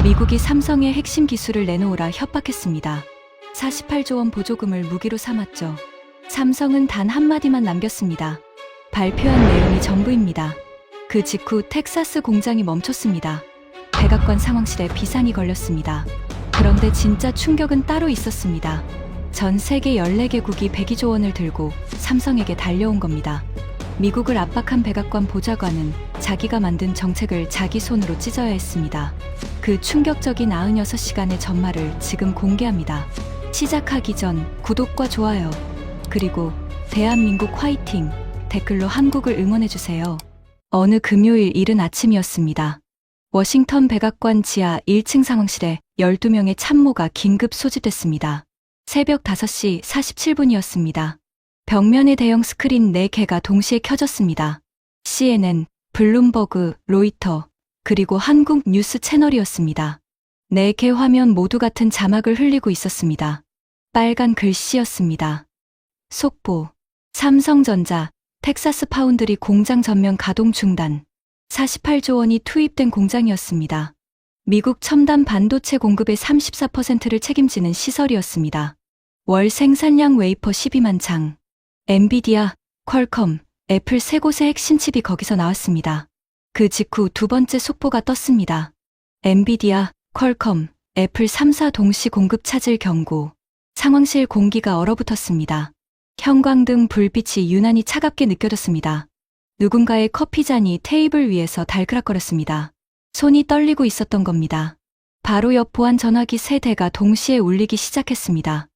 미국이 삼성의 핵심 기술을 내놓으라 협박했습니다. 48조 원 보조금을 무기로 삼았죠. 삼성은 단 한마디만 남겼습니다. 발표한 내용이 전부입니다. 그 직후 텍사스 공장이 멈췄습니다. 백악관 상황실에 비상이 걸렸습니다. 그런데 진짜 충격은 따로 있었습니다. 전 세계 14개국이 102조 원을 들고 삼성에게 달려온 겁니다. 미국을 압박한 백악관 보좌관은 자기가 만든 정책을 자기 손으로 찢어야 했습니다. 그 충격적인 96시간의 전말을 지금 공개합니다. 시작하기 전 구독과 좋아요, 그리고 대한민국 화이팅 댓글로 한국을 응원해주세요. 어느 금요일 이른 아침이었습니다. 워싱턴 백악관 지하 1층 상황실에 12명의 참모가 긴급 소집됐습니다. 새벽 5시 47분이었습니다. 벽면에 대형 스크린 4개가 동시에 켜졌습니다. CNN, 블룸버그, 로이터, 그리고 한국 뉴스 채널이었습니다. 4개 화면 모두 같은 자막을 흘리고 있었습니다. 빨간 글씨였습니다. 속보, 삼성전자, 텍사스 파운드리 공장 전면 가동 중단. 48조 원이 투입된 공장이었습니다. 미국 첨단 반도체 공급의 34%를 책임지는 시설이었습니다. 월 생산량 웨이퍼 12만 장. 엔비디아, 퀄컴, 애플 세 곳의 핵심 칩이 거기서 나왔습니다. 그 직후 두 번째 속보가 떴습니다. 엔비디아, 퀄컴, 애플 3사 동시 공급 차질 경고. 상황실 공기가 얼어붙었습니다. 형광등 불빛이 유난히 차갑게 느껴졌습니다. 누군가의 커피잔이 테이블 위에서 달그락거렸습니다. 손이 떨리고 있었던 겁니다. 바로 옆 보안 전화기 3대가 동시에 울리기 시작했습니다.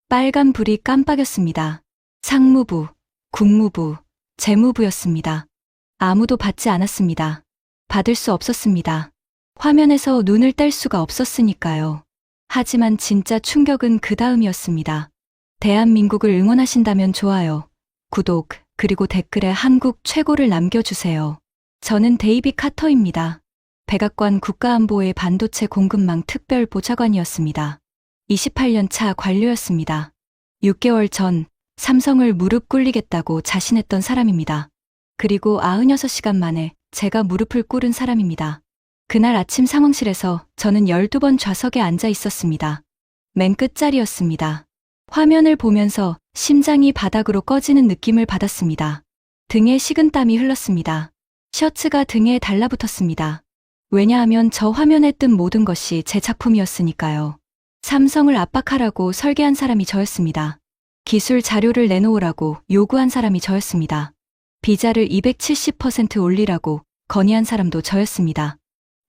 빨간 불이 깜빡였습니다. 상무부, 국무부, 재무부였습니다. 아무도 받지 않았습니다. 받을 수 없었습니다. 화면에서 눈을 뗄 수가 없었으니까요. 하지만 진짜 충격은 그 다음이었습니다. 대한민국을 응원하신다면 좋아요, 구독, 그리고 댓글에 한국 최고를 남겨주세요. 저는 데이비 카터입니다. 백악관 국가안보의 반도체 공급망 특별 보좌관이었습니다. 28년 차 관료였습니다. 6개월 전 삼성을 무릎 꿇리겠다고 자신했던 사람입니다. 그리고 96시간 만에 제가 무릎을 꿇은 사람입니다. 그날 아침 상황실에서 저는 12번 좌석에 앉아 있었습니다. 맨 끝자리였습니다. 화면을 보면서 심장이 바닥으로 꺼지는 느낌을 받았습니다. 등에 식은땀이 흘렀습니다. 셔츠가 등에 달라붙었습니다. 왜냐하면 저 화면에 뜬 모든 것이 제 작품이었으니까요. 삼성을 압박하라고 설계한 사람이 저였습니다. 기술 자료를 내놓으라고 요구한 사람이 저였습니다. 비자를 270% 올리라고 건의한 사람도 저였습니다.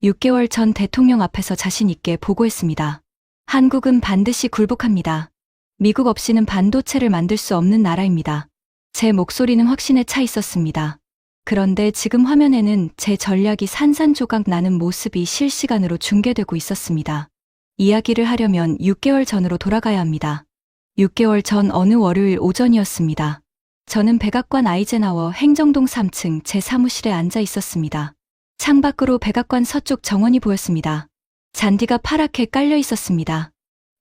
6개월 전 대통령 앞에서 자신 있게 보고했습니다. 한국은 반드시 굴복합니다. 미국 없이는 반도체를 만들 수 없는 나라입니다. 제 목소리는 확신에 차 있었습니다. 그런데 지금 화면에는 제 전략이 산산조각 나는 모습이 실시간으로 중계되고 있었습니다. 이야기를 하려면 6개월 전으로 돌아가야 합니다. 6개월 전 어느 월요일 오전이었습니다. 저는 백악관 아이젠하워 행정동 3층 제 사무실에 앉아 있었습니다. 창밖으로 백악관 서쪽 정원이 보였습니다. 잔디가 파랗게 깔려 있었습니다.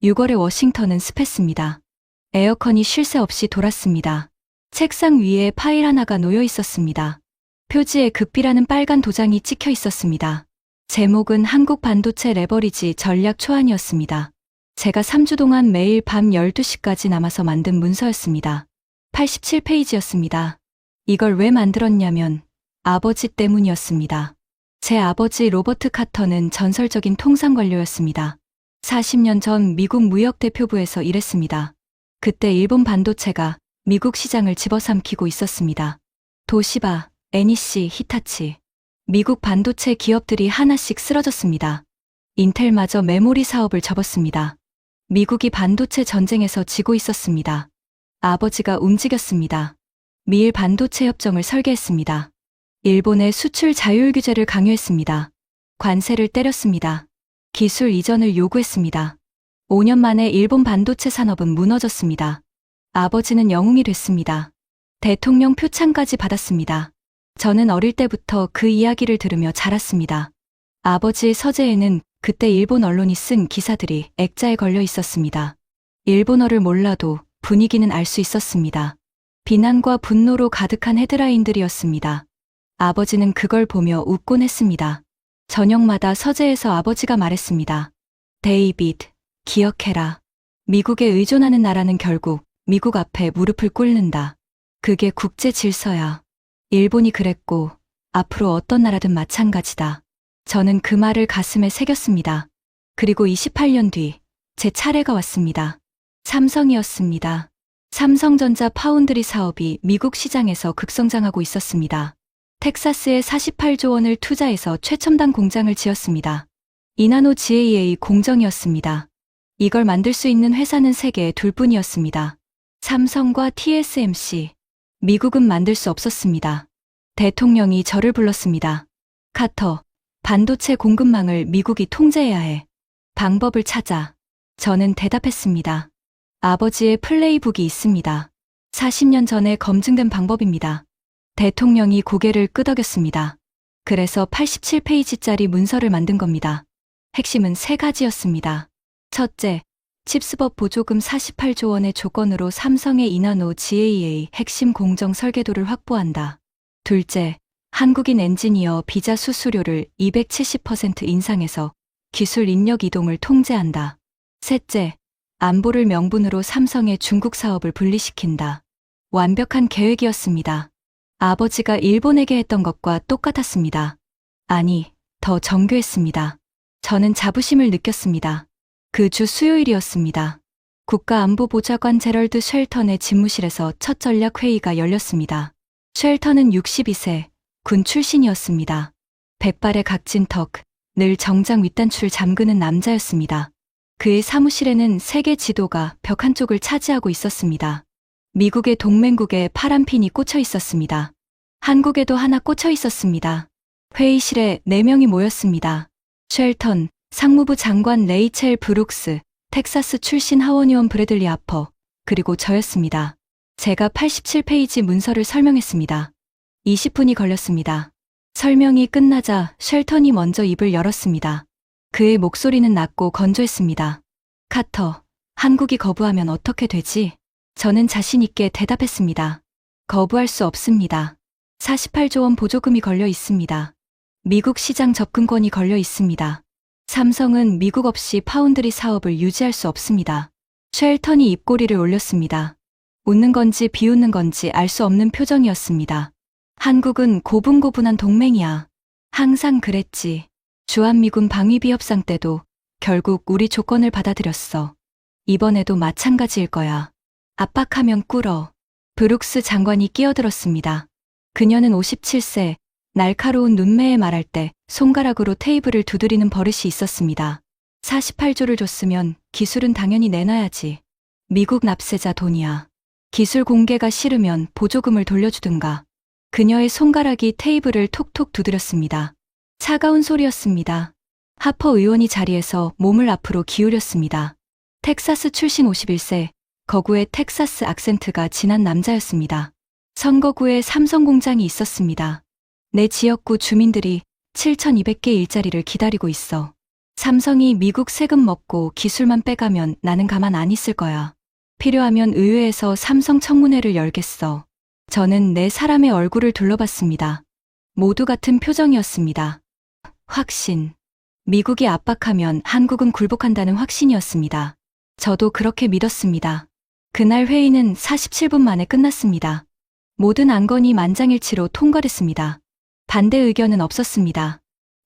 6월의 워싱턴은 습했습니다. 에어컨이 쉴 새 없이 돌았습니다. 책상 위에 파일 하나가 놓여 있었습니다. 표지에 급비라는 빨간 도장이 찍혀 있었습니다. 제목은 한국 반도체 레버리지 전략 초안이었습니다. 제가 3주 동안 매일 밤 12시까지 남아서 만든 문서였습니다. 87페이지였습니다. 이걸 왜 만들었냐면 아버지 때문이었습니다. 제 아버지 로버트 카터는 전설적인 통상관료였습니다. 40년 전 미국 무역대표부에서 일했습니다. 그때 일본 반도체가 미국 시장을 집어삼키고 있었습니다. 도시바, NEC, 히타치, 미국 반도체 기업들이 하나씩 쓰러졌습니다. 인텔마저 메모리 사업을 접었습니다. 미국이 반도체 전쟁에서 지고 있었습니다. 아버지가 움직였습니다. 미일 반도체 협정을 설계했습니다. 일본의 수출 자율 규제를 강요했습니다. 관세를 때렸습니다. 기술 이전을 요구했습니다. 5년 만에 일본 반도체 산업은 무너졌습니다. 아버지는 영웅이 됐습니다. 대통령 표창까지 받았습니다. 저는 어릴 때부터 그 이야기를 들으며 자랐습니다. 아버지의 서재에는 그때 일본 언론이 쓴 기사들이 액자에 걸려 있었습니다. 일본어를 몰라도 분위기는 알 수 있었습니다. 비난과 분노로 가득한 헤드라인들이었습니다. 아버지는 그걸 보며 웃곤 했습니다. 저녁마다 서재에서 아버지가 말했습니다. 데이비드, 기억해라. 미국에 의존하는 나라는 결국 미국 앞에 무릎을 꿇는다. 그게 국제 질서야. 일본이 그랬고 앞으로 어떤 나라든 마찬가지다. 저는 그 말을 가슴에 새겼습니다. 그리고 28년 뒤 제 차례가 왔습니다. 삼성이었습니다. 삼성전자 파운드리 사업이 미국 시장에서 급성장하고 있었습니다. 텍사스에 48조 원을 투자해서 최첨단 공장을 지었습니다. 이나노 GAA 공정이었습니다. 이걸 만들 수 있는 회사는 세계에 둘뿐이었습니다. 삼성과 TSMC. 미국은 만들 수 없었습니다. 대통령이 저를 불렀습니다. 카터, 반도체 공급망을 미국이 통제해야 해. 방법을 찾아. 저는 대답했습니다. 아버지의 플레이북이 있습니다. 40년 전에 검증된 방법입니다. 대통령이 고개를 끄덕였습니다. 그래서 87페이지짜리 문서를 만든 겁니다. 핵심은 3가지였습니다. 첫째, 칩스법 보조금 48조 원의 조건으로 삼성의 이나노 GAA 핵심 공정 설계도를 확보한다. 둘째, 한국인 엔지니어 비자 수수료를 270% 인상해서 기술 인력 이동을 통제한다. 셋째, 안보를 명분으로 삼성의 중국 사업을 분리시킨다. 완벽한 계획이었습니다. 아버지가 일본에게 했던 것과 똑같았습니다. 아니, 더 정교했습니다. 저는 자부심을 느꼈습니다. 그 주 수요일이었습니다. 국가안보보좌관 제럴드 쉘턴의 집무실에서 첫 전략회의가 열렸습니다. 쉘턴은 62세, 군 출신이었습니다. 백발의 각진 턱, 늘 정장 윗단추를 잠그는 남자였습니다. 그의 사무실에는 세계 지도가 벽 한쪽을 차지하고 있었습니다. 미국의 동맹국에 파란 핀이 꽂혀 있었습니다. 한국에도 하나 꽂혀 있었습니다. 회의실에 4명이 모였습니다. 쉘턴, 상무부 장관 레이첼 브룩스, 텍사스 출신 하원의원 브래들리 아퍼, 그리고 저였습니다. 제가 87페이지 문서를 설명했습니다. 20분이 걸렸습니다. 설명이 끝나자 쉘턴이 먼저 입을 열었습니다. 그의 목소리는 낮고 건조했습니다. 카터, 한국이 거부하면 어떻게 되지? 저는 자신 있게 대답했습니다. 거부할 수 없습니다. 48조 원 보조금이 걸려 있습니다. 미국 시장 접근권이 걸려 있습니다. 삼성은 미국 없이 파운드리 사업을 유지할 수 없습니다. 쉘턴이 입꼬리를 올렸습니다. 웃는 건지 비웃는 건지 알 수 없는 표정이었습니다. 한국은 고분고분한 동맹이야. 항상 그랬지. 주한미군 방위비 협상 때도 결국 우리 조건을 받아들였어. 이번에도 마찬가지일 거야. 압박하면 꿇어. 브룩스 장관이 끼어들었습니다. 그녀는 57세, 날카로운 눈매에 말할 때 손가락으로 테이블을 두드리는 버릇이 있었습니다. 48조를 줬으면 기술은 당연히 내놔야지. 미국 납세자 돈이야. 기술 공개가 싫으면 보조금을 돌려주든가. 그녀의 손가락이 테이블을 톡톡 두드렸습니다. 차가운 소리였습니다. 하퍼 의원이 자리에서 몸을 앞으로 기울였습니다. 텍사스 출신 51세, 거구의 텍사스 악센트가 진한 남자였습니다. 선거구에 삼성 공장이 있었습니다. 내 지역구 주민들이 7,200개 일자리를 기다리고 있어. 삼성이 미국 세금 먹고 기술만 빼가면 나는 가만 안 있을 거야. 필요하면 의회에서 삼성 청문회를 열겠어. 저는 네 사람의 얼굴을 둘러봤습니다. 모두 같은 표정이었습니다. 확신. 미국이 압박하면 한국은 굴복한다는 확신이었습니다. 저도 그렇게 믿었습니다. 그날 회의는 47분 만에 끝났습니다. 모든 안건이 만장일치로 통과됐습니다. 반대 의견은 없었습니다.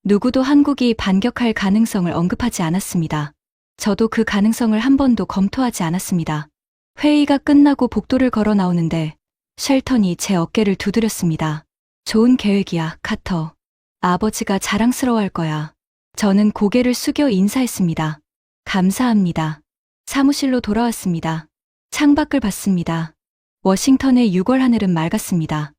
누구도 한국이 반격할 가능성을 언급하지 않았습니다. 저도 그 가능성을 한 번도 검토하지 않았습니다. 회의가 끝나고 복도를 걸어 나오는데 쉘턴이 제 어깨를 두드렸습니다. 좋은 계획이야, 카터. 아버지가 자랑스러워할 거야. 저는 고개를 숙여 인사했습니다. 감사합니다. 사무실로 돌아왔습니다. 창밖을 봤습니다. 워싱턴의 6월 하늘은 맑았습니다.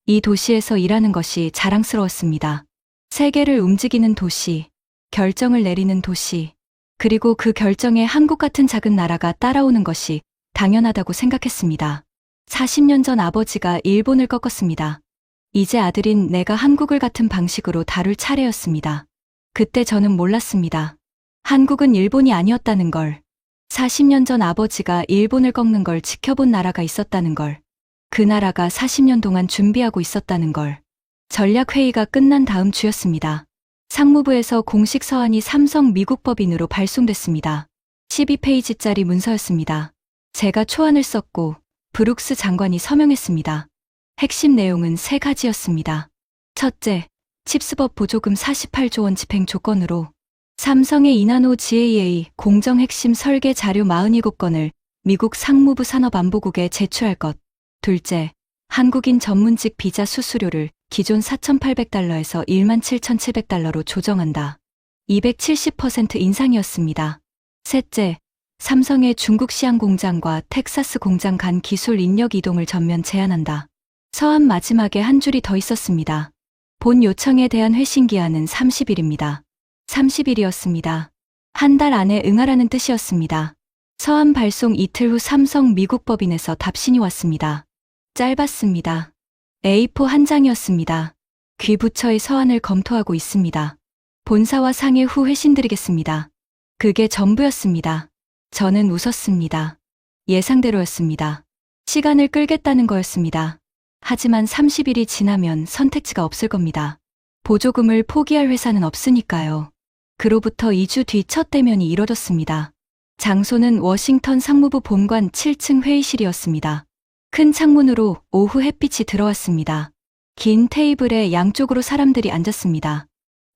이 도시에서 일하는 것이 자랑스러웠습니다. 세계를 움직이는 도시, 결정을 내리는 도시, 그리고 그 결정에 한국 같은 작은 나라가 따라오는 것이 당연하다고 생각했습니다. 40년 전 아버지가 일본을 꺾었습니다. 이제 아들인 내가 한국을 같은 방식으로 다룰 차례였습니다. 그때 저는 몰랐습니다. 한국은 일본이 아니었다는 걸. 40년 전 아버지가 일본을 꺾는 걸 지켜본 나라가 있었다는 걸. 그 나라가 40년 동안 준비하고 있었다는 걸. 전략회의가 끝난 다음 주였습니다. 상무부에서 공식 서한이 삼성 미국 법인으로 발송됐습니다. 12페이지짜리 문서였습니다. 제가 초안을 썼고 브룩스 장관이 서명했습니다. 핵심 내용은 3가지였습니다. 첫째, 칩스법 보조금 48조 원 집행 조건으로 삼성의 이나노 GAA 공정 핵심 설계 자료 47건을 미국 상무부 산업안보국에 제출할 것. 둘째, 한국인 전문직 비자 수수료를 기존 4,800달러에서 17,700달러로 조정한다. 270% 인상이었습니다. 셋째, 삼성의 중국 시안 공장과 텍사스 공장 간 기술 인력 이동을 전면 제한한다. 서한 마지막에 한 줄이 더 있었습니다. 본 요청에 대한 회신 기한은 30일입니다. 30일이었습니다. 한 달 안에 응하라는 뜻이었습니다. 서한 발송 이틀 후 삼성 미국 법인에서 답신이 왔습니다. 짧았습니다. A4 한 장이었습니다. 귀 부처의 서한을 검토하고 있습니다. 본사와 상의 후 회신드리겠습니다. 그게 전부였습니다. 저는 웃었습니다. 예상대로였습니다. 시간을 끌겠다는 거였습니다. 하지만 30일이 지나면 선택지가 없을 겁니다. 보조금을 포기할 회사는 없으니까요. 그로부터 2주 뒤 첫 대면이 이뤄졌습니다. 장소는 워싱턴 상무부 본관 7층 회의실이었습니다. 큰 창문으로 오후 햇빛이 들어왔습니다. 긴 테이블에 양쪽으로 사람들이 앉았습니다.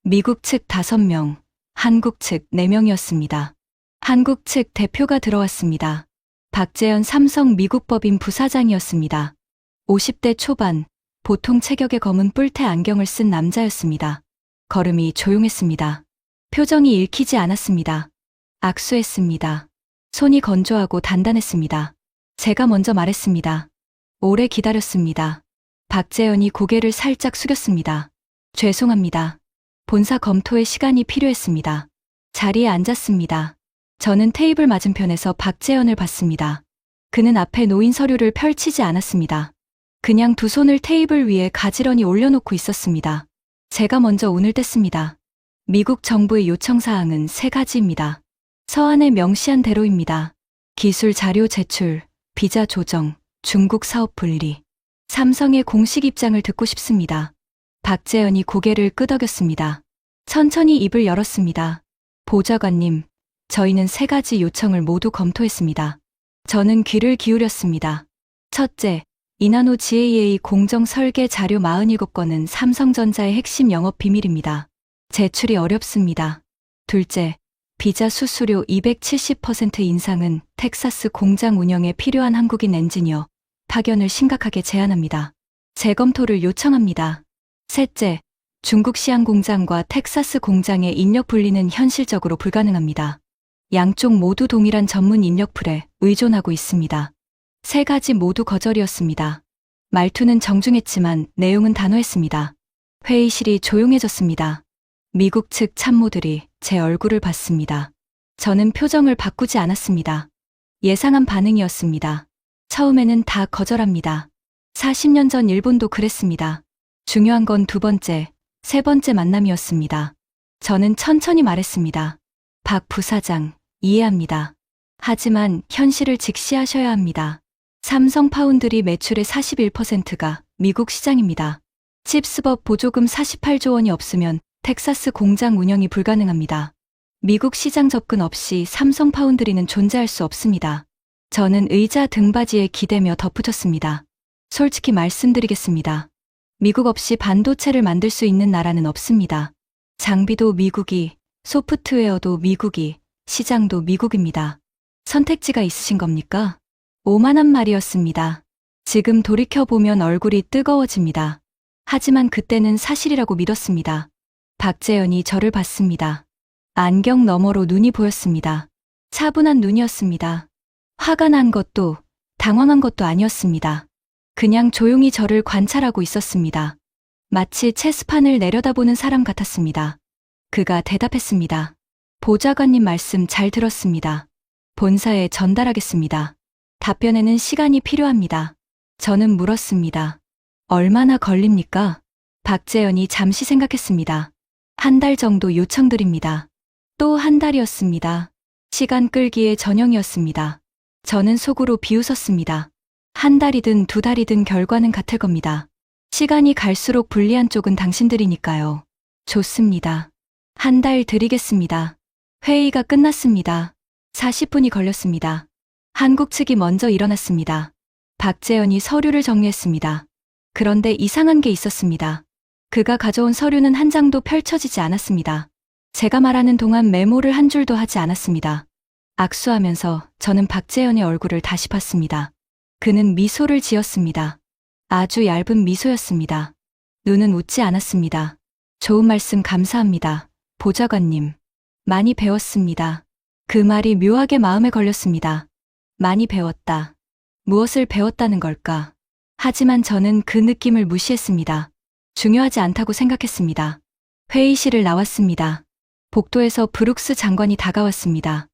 미국 측 5명, 한국 측 4명이었습니다. 한국 측 대표가 들어왔습니다. 박재현 삼성 미국 법인 부사장이었습니다. 50대 초반, 보통 체격의 검은 뿔테 안경을 쓴 남자였습니다. 걸음이 조용했습니다. 표정이 읽히지 않았습니다. 악수했습니다. 손이 건조하고 단단했습니다. 제가 먼저 말했습니다. 오래 기다렸습니다. 박재현이 고개를 살짝 숙였습니다. 죄송합니다. 본사 검토에 시간이 필요했습니다. 자리에 앉았습니다. 저는 테이블 맞은편에서 박재현을 봤습니다. 그는 앞에 놓인 서류를 펼치지 않았습니다. 그냥 두 손을 테이블 위에 가지런히 올려놓고 있었습니다. 제가 먼저 운을 뗐습니다. 미국 정부의 요청사항은 3가지입니다. 서한에 명시한 대로입니다. 기술 자료 제출, 비자 조정, 중국 사업 분리. 삼성의 공식 입장을 듣고 싶습니다. 박재현이 고개를 끄덕였습니다. 천천히 입을 열었습니다. 보좌관님, 저희는 3가지 요청을 모두 검토했습니다. 저는 귀를 기울였습니다. 첫째, 이나노 GAA 공정 설계 자료 47건은 삼성전자의 핵심 영업 비밀입니다. 제출이 어렵습니다. 둘째, 비자 수수료 270% 인상은 텍사스 공장 운영에 필요한 한국인 엔지니어 파견을 심각하게 제한합니다. 재검토를 요청합니다. 셋째, 중국 시안 공장과 텍사스 공장의 인력 분리는 현실적으로 불가능합니다. 양쪽 모두 동일한 전문 인력풀에 의존하고 있습니다. 3가지 모두 거절이었습니다. 말투는 정중했지만 내용은 단호했습니다. 회의실이 조용해졌습니다. 미국 측 참모들이 제 얼굴을 봤습니다. 저는 표정을 바꾸지 않았습니다. 예상한 반응이었습니다. 처음에는 다 거절합니다. 40년 전 일본도 그랬습니다. 중요한 건 2번째, 3번째 만남이었습니다. 저는 천천히 말했습니다. 박 부사장, 이해합니다. 하지만 현실을 직시하셔야 합니다. 삼성 파운드리 매출의 41%가 미국 시장입니다. 칩스법 보조금 48조 원이 없으면 텍사스 공장 운영이 불가능합니다. 미국 시장 접근 없이 삼성 파운드리는 존재할 수 없습니다. 저는 의자 등받이에 기대며 덧붙였습니다. 솔직히 말씀드리겠습니다. 미국 없이 반도체를 만들 수 있는 나라는 없습니다. 장비도 미국이, 소프트웨어도 미국이, 시장도 미국입니다. 선택지가 있으신 겁니까? 오만한 말이었습니다. 지금 돌이켜보면 얼굴이 뜨거워집니다. 하지만 그때는 사실이라고 믿었습니다. 박재현이 저를 봤습니다. 안경 너머로 눈이 보였습니다. 차분한 눈이었습니다. 화가 난 것도 당황한 것도 아니었습니다. 그냥 조용히 저를 관찰하고 있었습니다. 마치 체스판을 내려다보는 사람 같았습니다. 그가 대답했습니다. 보좌관님 말씀 잘 들었습니다. 본사에 전달하겠습니다. 답변에는 시간이 필요합니다. 저는 물었습니다. 얼마나 걸립니까? 박재현이 잠시 생각했습니다. 1달 정도 요청드립니다. 또 1달이었습니다. 시간 끌기에 전형이었습니다. 저는 속으로 비웃었습니다. 1달이든 2달이든 결과는 같을 겁니다. 시간이 갈수록 불리한 쪽은 당신들이니까요. 좋습니다. 한 달 드리겠습니다. 회의가 끝났습니다. 40분이 걸렸습니다. 한국 측이 먼저 일어났습니다. 박재현이 서류를 정리했습니다. 그런데 이상한 게 있었습니다. 그가 가져온 서류는 한 장도 펼쳐지지 않았습니다. 제가 말하는 동안 메모를 한 줄도 하지 않았습니다. 악수하면서 저는 박재현의 얼굴을 다시 봤습니다. 그는 미소를 지었습니다. 아주 얇은 미소였습니다. 눈은 웃지 않았습니다. 좋은 말씀 감사합니다. 보좌관님. 많이 배웠습니다. 그 말이 묘하게 마음에 걸렸습니다. 많이 배웠다. 무엇을 배웠다는 걸까? 하지만 저는 그 느낌을 무시했습니다. 중요하지 않다고 생각했습니다. 회의실을 나왔습니다. 복도에서 브룩스 장관이 다가왔습니다.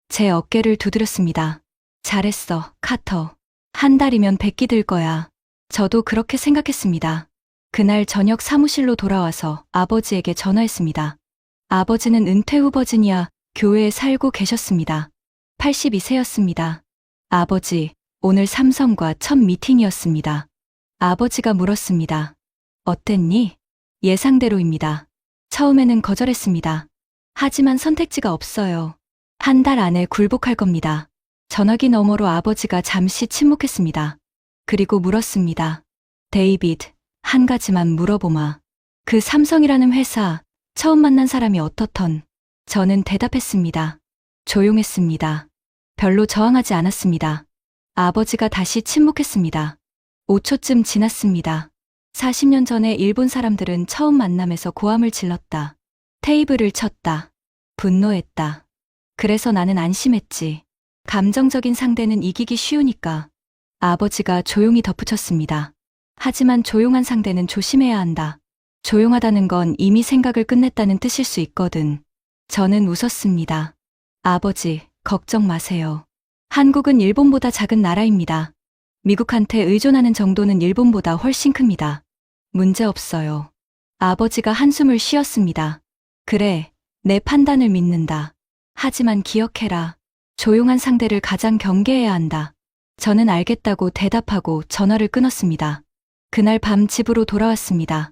제 어깨를 두드렸습니다. 잘했어, 카터. 한 달이면 백기 들 거야. 저도 그렇게 생각했습니다. 그날 저녁 사무실로 돌아와서 아버지에게 전화했습니다. 아버지는 은퇴 후 버지니아 교회에 살고 계셨습니다. 82세였습니다. 아버지, 오늘 삼성과 첫 미팅이었습니다. 아버지가 물었습니다. 어땠니? 예상대로입니다. 처음에는 거절했습니다. 하지만 선택지가 없어요. 한 달 안에 굴복할 겁니다. 전화기 너머로 아버지가 잠시 침묵했습니다. 그리고 물었습니다. 데이비드, 한 가지만 물어보마. 그 삼성이라는 회사, 처음 만난 사람이 어떻던? 저는 대답했습니다. 조용했습니다. 별로 저항하지 않았습니다. 아버지가 다시 침묵했습니다. 5초쯤 지났습니다. 40년 전에 일본 사람들은 처음 만남에서 고함을 질렀다. 테이블을 쳤다. 분노했다. 그래서 나는 안심했지. 감정적인 상대는 이기기 쉬우니까. 아버지가 조용히 덧붙였습니다. 하지만 조용한 상대는 조심해야 한다. 조용하다는 건 이미 생각을 끝냈다는 뜻일 수 있거든. 저는 웃었습니다. 아버지, 걱정 마세요. 한국은 일본보다 작은 나라입니다. 미국한테 의존하는 정도는 일본보다 훨씬 큽니다. 문제 없어요. 아버지가 한숨을 쉬었습니다. 그래, 내 판단을 믿는다. 하지만 기억해라. 조용한 상대를 가장 경계해야 한다. 저는 알겠다고 대답하고 전화를 끊었습니다. 그날 밤 집으로 돌아왔습니다.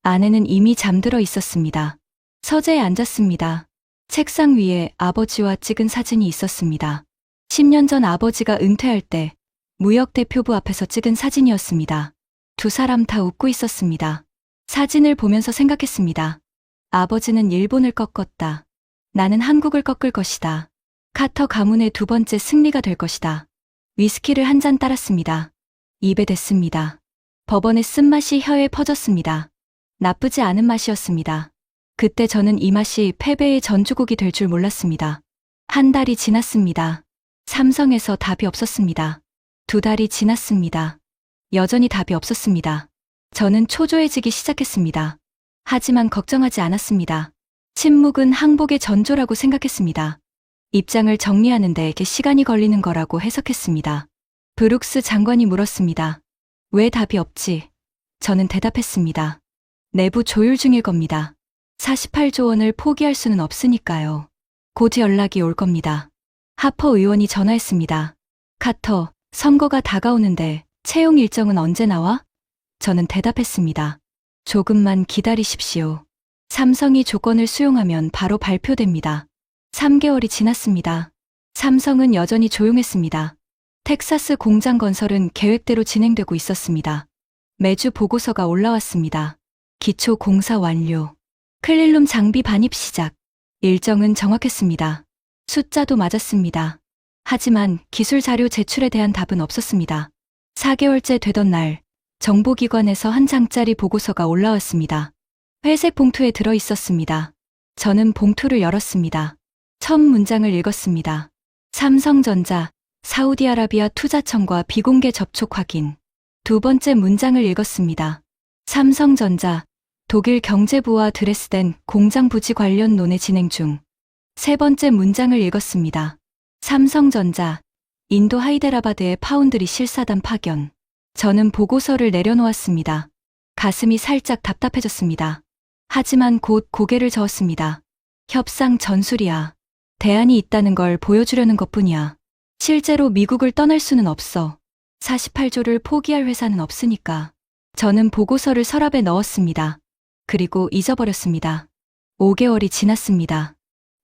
아내는 이미 잠들어 있었습니다. 서재에 앉았습니다. 책상 위에 아버지와 찍은 사진이 있었습니다. 10년 전 아버지가 은퇴할 때 무역대표부 앞에서 찍은 사진이었습니다. 두 사람 다 웃고 있었습니다. 사진을 보면서 생각했습니다. 아버지는 일본을 꺾었다. 나는 한국을 꺾을 것이다. 카터 가문의 두 번째 승리가 될 것이다. 위스키를 한 잔 따랐습니다. 입에 댔습니다. 버번의 쓴맛이 혀에 퍼졌습니다. 나쁘지 않은 맛이었습니다. 그때 저는 이 맛이 패배의 전주곡이 될 줄 몰랐습니다. 한 달이 지났습니다. 삼성에서 답이 없었습니다. 두 달이 지났습니다. 여전히 답이 없었습니다. 저는 초조해지기 시작했습니다. 하지만 걱정하지 않았습니다. 침묵은 항복의 전조라고 생각했습니다. 입장을 정리하는 데 시간이 걸리는 거라고 해석했습니다. 브룩스 장관이 물었습니다. 왜 답이 없지? 저는 대답했습니다. 내부 조율 중일 겁니다. 48조 원을 포기할 수는 없으니까요. 곧 연락이 올 겁니다. 하퍼 의원이 전화했습니다. 카터, 선거가 다가오는데 채용 일정은 언제 나와? 저는 대답했습니다. 조금만 기다리십시오. 삼성이 조건을 수용하면 바로 발표됩니다. 3개월이 지났습니다. 삼성은 여전히 조용했습니다. 텍사스 공장 건설은 계획대로 진행되고 있었습니다. 매주 보고서가 올라왔습니다. 기초 공사 완료. 클린룸 장비 반입 시작. 일정은 정확했습니다. 숫자도 맞았습니다. 하지만 기술 자료 제출에 대한 답은 없었습니다. 4개월째 되던 날, 정보기관에서 한 장짜리 보고서가 올라왔습니다. 회색 봉투에 들어 있었습니다. 저는 봉투를 열었습니다. 첫 문장을 읽었습니다. 삼성전자, 사우디아라비아 투자청과 비공개 접촉 확인. 두 번째 문장을 읽었습니다. 삼성전자, 독일 경제부와 드레스덴 공장 부지 관련 논의 진행 중. 세 번째 문장을 읽었습니다. 삼성전자, 인도 하이데라바드의 파운드리 실사단 파견. 저는 보고서를 내려놓았습니다. 가슴이 살짝 답답해졌습니다. 하지만 곧 고개를 저었습니다. 협상 전술이야. 대안이 있다는 걸 보여주려는 것뿐이야. 실제로 미국을 떠날 수는 없어. 48조를 포기할 회사는 없으니까. 저는 보고서를 서랍에 넣었습니다. 그리고 잊어버렸습니다. 5개월이 지났습니다.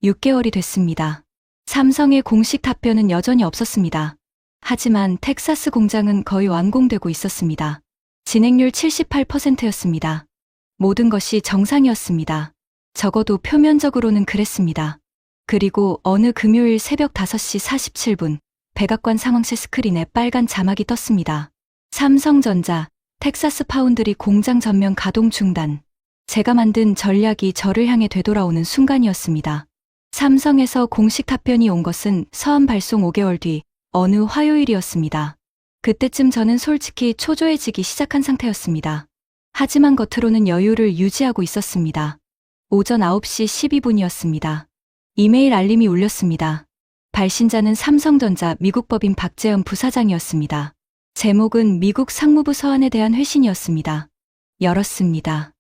6개월이 됐습니다. 삼성의 공식 답변은 여전히 없었습니다. 하지만 텍사스 공장은 거의 완공되고 있었습니다. 진행률 78%였습니다. 모든 것이 정상이었습니다. 적어도 표면적으로는 그랬습니다. 그리고 어느 금요일 새벽 5시 47분, 백악관 상황실 스크린에 빨간 자막이 떴습니다. 삼성전자, 텍사스 파운드리 공장 전면 가동 중단. 제가 만든 전략이 저를 향해 되돌아오는 순간이었습니다. 삼성에서 공식 답변이 온 것은 서한 발송 5개월 뒤 어느 화요일이었습니다. 그때쯤 저는 솔직히 초조해지기 시작한 상태였습니다. 하지만 겉으로는 여유를 유지하고 있었습니다. 오전 9시 12분이었습니다. 이메일 알림이 울렸습니다. 발신자는 삼성전자 미국 법인 박재현 부사장이었습니다. 제목은 미국 상무부 서한에 대한 회신이었습니다. 열었습니다.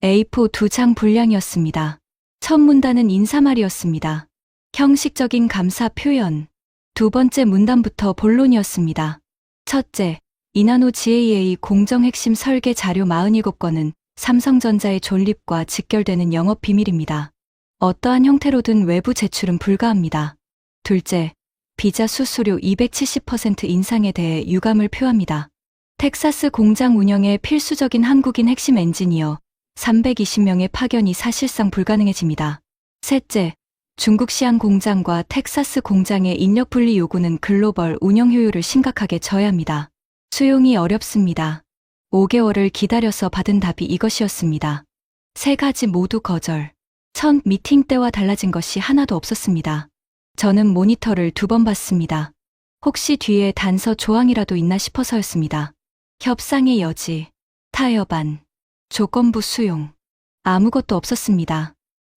A4 2장 분량이었습니다. 첫 문단은 인사말이었습니다. 형식적인 감사 표현. 두 번째 문단부터 본론이었습니다. 첫째, 이나노 GAA 공정 핵심 설계 자료 47건은 삼성전자의 존립과 직결되는 영업 비밀입니다. 어떠한 형태로든 외부 제출은 불가합니다. 둘째, 비자 수수료 270% 인상에 대해 유감을 표합니다. 텍사스 공장 운영에 필수적인 한국인 핵심 엔지니어 320명의 파견이 사실상 불가능해집니다. 셋째, 중국 시안 공장과 텍사스 공장의 인력 분리 요구는 글로벌 운영 효율을 심각하게 저해합니다. 수용이 어렵습니다. 5개월을 기다려서 받은 답이 이것이었습니다. 세 가지 모두 거절. 첫 미팅 때와 달라진 것이 하나도 없었습니다. 저는 모니터를 2번 봤습니다. 혹시 뒤에 단서 조항이라도 있나 싶어서였습니다. 협상의 여지, 타협안, 조건부 수용. 아무것도 없었습니다.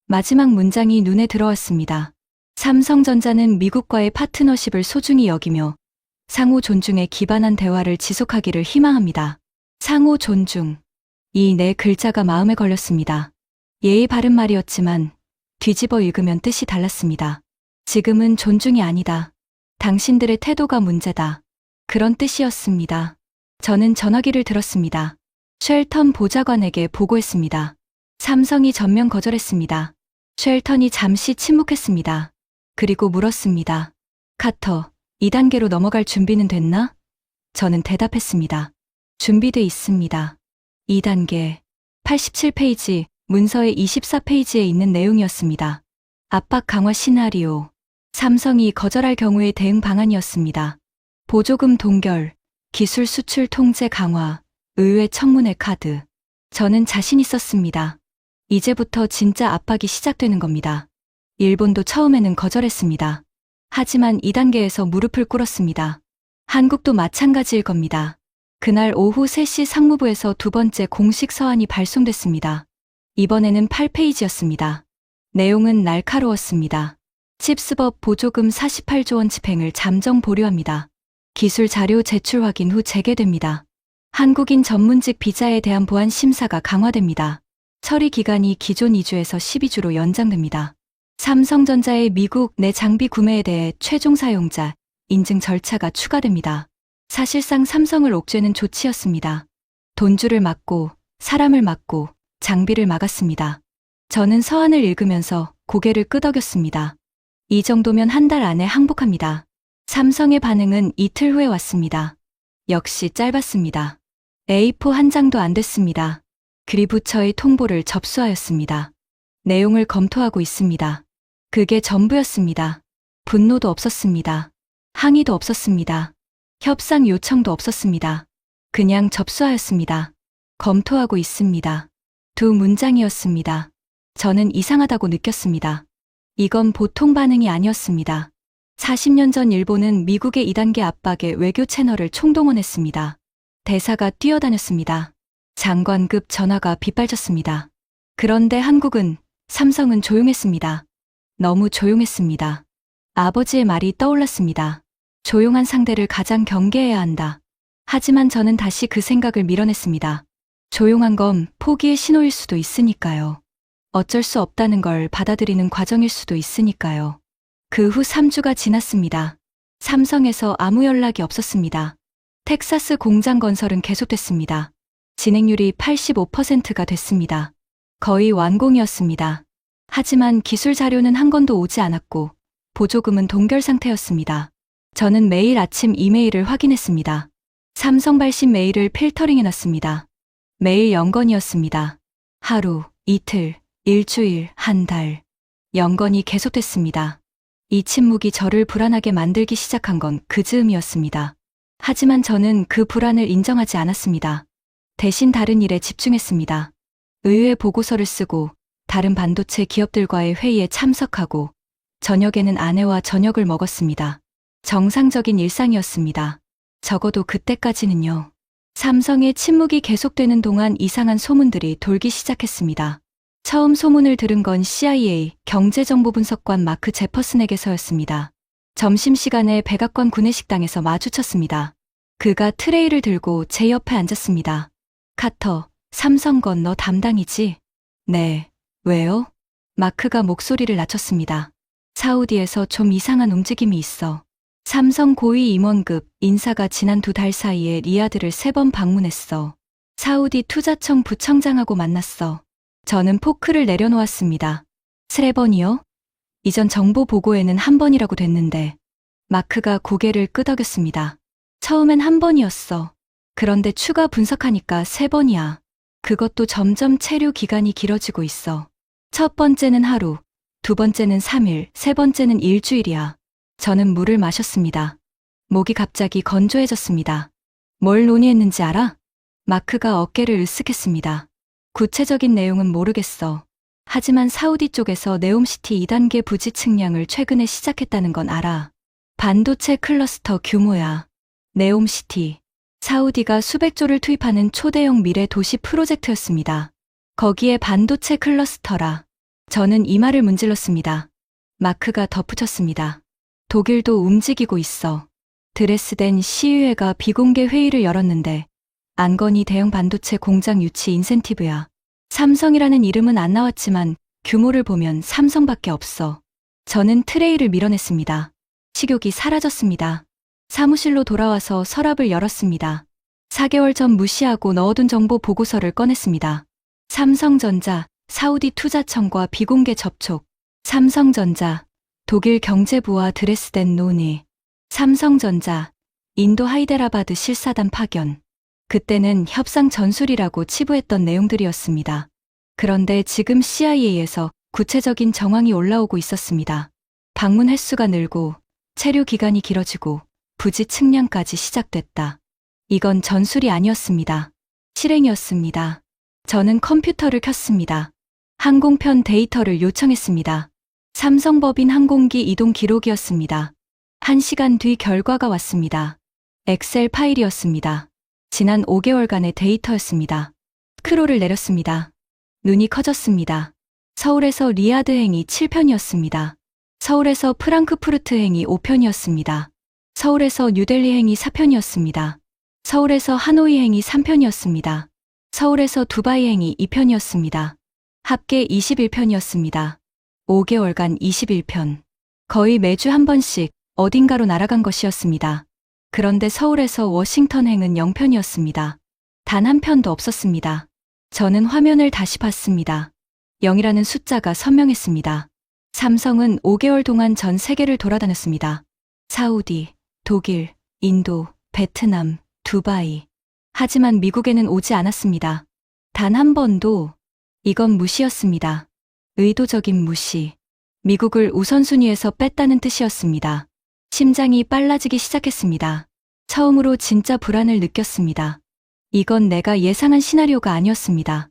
마지막 문장이 눈에 들어왔습니다. 삼성전자는 미국과의 파트너십을 소중히 여기며 상호 존중에 기반한 대화를 지속하기를 희망합니다. 상호 존중. 이 네 글자가 마음에 걸렸습니다. 예의 바른 말이었지만 뒤집어 읽으면 뜻이 달랐습니다. 지금은 존중이 아니다. 당신들의 태도가 문제다. 그런 뜻이었습니다. 저는 전화기를 들었습니다. 쉘턴 보좌관에게 보고했습니다. 삼성이 전면 거절했습니다. 쉘턴이 잠시 침묵했습니다. 그리고 물었습니다. 카터, 2단계로 넘어갈 준비는 됐나? 저는 대답했습니다. 준비돼 있습니다. 2단계, 87페이지, 문서의 24페이지에 있는 내용이었습니다. 압박 강화 시나리오, 삼성이 거절할 경우의 대응 방안이었습니다. 보조금 동결, 기술 수출 통제 강화, 의회 청문회 카드. 저는 자신 있었습니다. 이제부터 진짜 압박이 시작되는 겁니다. 일본도 처음에는 거절했습니다. 하지만 2단계에서 무릎을 꿇었습니다. 한국도 마찬가지일 겁니다. 그날 오후 3시 상무부에서 두 번째 공식 서한이 발송됐습니다. 이번에는 8페이지였습니다. 내용은 날카로웠습니다. 칩스법 보조금 48조 원 집행을 잠정 보류합니다. 기술 자료 제출 확인 후 재개됩니다. 한국인 전문직 비자에 대한 보안 심사가 강화됩니다. 처리 기간이 기존 2주에서 12주로 연장됩니다. 삼성전자의 미국 내 장비 구매에 대해 최종 사용자 인증 절차가 추가됩니다. 사실상 삼성을 옥죄는 조치였습니다. 돈줄을 막고 사람을 막고 장비를 막았습니다. 저는 서한을 읽으면서 고개를 끄덕였습니다. 이 정도면 한 달 안에 항복합니다. 삼성의 반응은 이틀 후에 왔습니다. 역시 짧았습니다. A4 한 장도 안 됐습니다. 그리부처의 통보를 접수하였습니다. 내용을 검토하고 있습니다. 그게 전부였습니다. 분노도 없었습니다. 항의도 없었습니다. 협상 요청도 없었습니다. 그냥 접수하였습니다. 검토하고 있습니다. 두 문장이었습니다. 저는 이상하다고 느꼈습니다. 이건 보통 반응이 아니었습니다. 40년 전 일본은 미국의 2단계 압박에 외교 채널을 총동원했습니다. 대사가 뛰어다녔습니다. 장관급 전화가 빗발쳤습니다. 그런데 한국은, 삼성은 조용했습니다. 너무 조용했습니다. 아버지의 말이 떠올랐습니다. 조용한 상대를 가장 경계해야 한다. 하지만 저는 다시 그 생각을 밀어냈습니다. 조용한 건 포기의 신호일 수도 있으니까요. 어쩔 수 없다는 걸 받아들이는 과정일 수도 있으니까요. 그 후 3주가 지났습니다. 삼성에서 아무 연락이 없었습니다. 텍사스 공장 건설은 계속됐습니다. 진행률이 85%가 됐습니다. 거의 완공이었습니다. 하지만 기술 자료는 한 건도 오지 않았고 보조금은 동결 상태였습니다. 저는 매일 아침 이메일을 확인했습니다. 삼성 발신 메일을 필터링해놨습니다. 매일 0건이었습니다. 하루, 이틀, 일주일, 한 달. 0건이 계속됐습니다. 이 침묵이 저를 불안하게 만들기 시작한 건 그 즈음이었습니다. 하지만 저는 그 불안을 인정하지 않았습니다. 대신 다른 일에 집중했습니다. 의회 보고서를 쓰고 다른 반도체 기업들과의 회의에 참석하고 저녁에는 아내와 저녁을 먹었습니다. 정상적인 일상이었습니다. 적어도 그때까지는요. 삼성의 침묵이 계속되는 동안 이상한 소문들이 돌기 시작했습니다. 처음 소문을 들은 건 CIA 경제정보분석관 마크 제퍼슨에게서였습니다. 점심시간에 백악관 구내식당에서 마주쳤습니다. 그가 트레이를 들고 제 옆에 앉았습니다. 카터, 삼성 건 너 담당이지? 네. 왜요? 마크가 목소리를 낮췄습니다. 사우디에서 좀 이상한 움직임이 있어. 삼성 고위 임원급 인사가 지난 2달 사이에 리야드를 3번 방문했어. 사우디 투자청 부청장하고 만났어. 저는 포크를 내려놓았습니다. 3번이요? 이전 정보 보고에는 1번이라고 됐는데. 마크가 고개를 끄덕였습니다. 처음엔 1번이었어. 그런데 추가 분석하니까 3번이야. 그것도 점점 체류 기간이 길어지고 있어. 첫 번째는 하루, 두 번째는 3일, 세 번째는 일주일이야. 저는 물을 마셨습니다. 목이 갑자기 건조해졌습니다. 뭘 논의했는지 알아? 마크가 어깨를 으쓱했습니다. 구체적인 내용은 모르겠어. 하지만 사우디 쪽에서 네옴시티 2단계 부지 측량을 최근에 시작했다는 건 알아. 반도체 클러스터 규모야. 네옴시티. 사우디가 수백조를 투입하는 초대형 미래 도시 프로젝트였습니다. 거기에 반도체 클러스터라. 저는 이 말을 문질렀습니다. 마크가 덧붙였습니다. 독일도 움직이고 있어. 드레스덴 시의회가 비공개 회의를 열었는데 안건이 대형 반도체 공장 유치 인센티브야. 삼성이라는 이름은 안 나왔지만 규모를 보면 삼성밖에 없어. 저는 트레이를 밀어냈습니다. 식욕이 사라졌습니다. 사무실로 돌아와서 서랍을 열었습니다. 4개월 전 무시하고 넣어둔 정보 보고서를 꺼냈습니다. 삼성전자, 사우디 투자청과 비공개 접촉. 삼성전자, 독일 경제부와 드레스덴 논의. 삼성전자, 인도 하이데라바드 실사단 파견. 그때는 협상 전술이라고 치부했던 내용들이었습니다. 그런데 지금 CIA에서 구체적인 정황이 올라오고 있었습니다. 방문 횟수가 늘고 체류 기간이 길어지고 부지 측량까지 시작됐다. 이건 전술이 아니었습니다. 실행이었습니다. 저는 컴퓨터를 켰습니다. 항공편 데이터를 요청했습니다. 삼성법인 항공기 이동 기록이었습니다. 1시간 뒤 결과가 왔습니다. 엑셀 파일이었습니다. 지난 5개월간의 데이터였습니다. 스크롤을 내렸습니다. 눈이 커졌습니다. 서울에서 리야드 행이 7편이었습니다. 서울에서 프랑크푸르트 행이 5편이었습니다. 서울에서 뉴델리 행이 4편이었습니다. 서울에서 하노이 행이 3편이었습니다. 서울에서 두바이 행이 2편이었습니다. 합계 21편이었습니다. 5개월간 21편. 거의 매주 한 번씩 어딘가로 날아간 것이었습니다. 그런데 서울에서 워싱턴 행은 0편이었습니다. 단 한 편도 없었습니다. 저는 화면을 다시 봤습니다. 0이라는 숫자가 선명했습니다. 삼성은 5개월 동안 전 세계를 돌아다녔습니다. 사우디, 독일, 인도, 베트남, 두바이. 하지만 미국에는 오지 않았습니다. 단 한 번도. 이건 무시였습니다. 의도적인 무시. 미국을 우선순위에서 뺐다는 뜻이었습니다. 심장이 빨라지기 시작했습니다. 처음으로 진짜 불안을 느꼈습니다. 이건 내가 예상한 시나리오가 아니었습니다.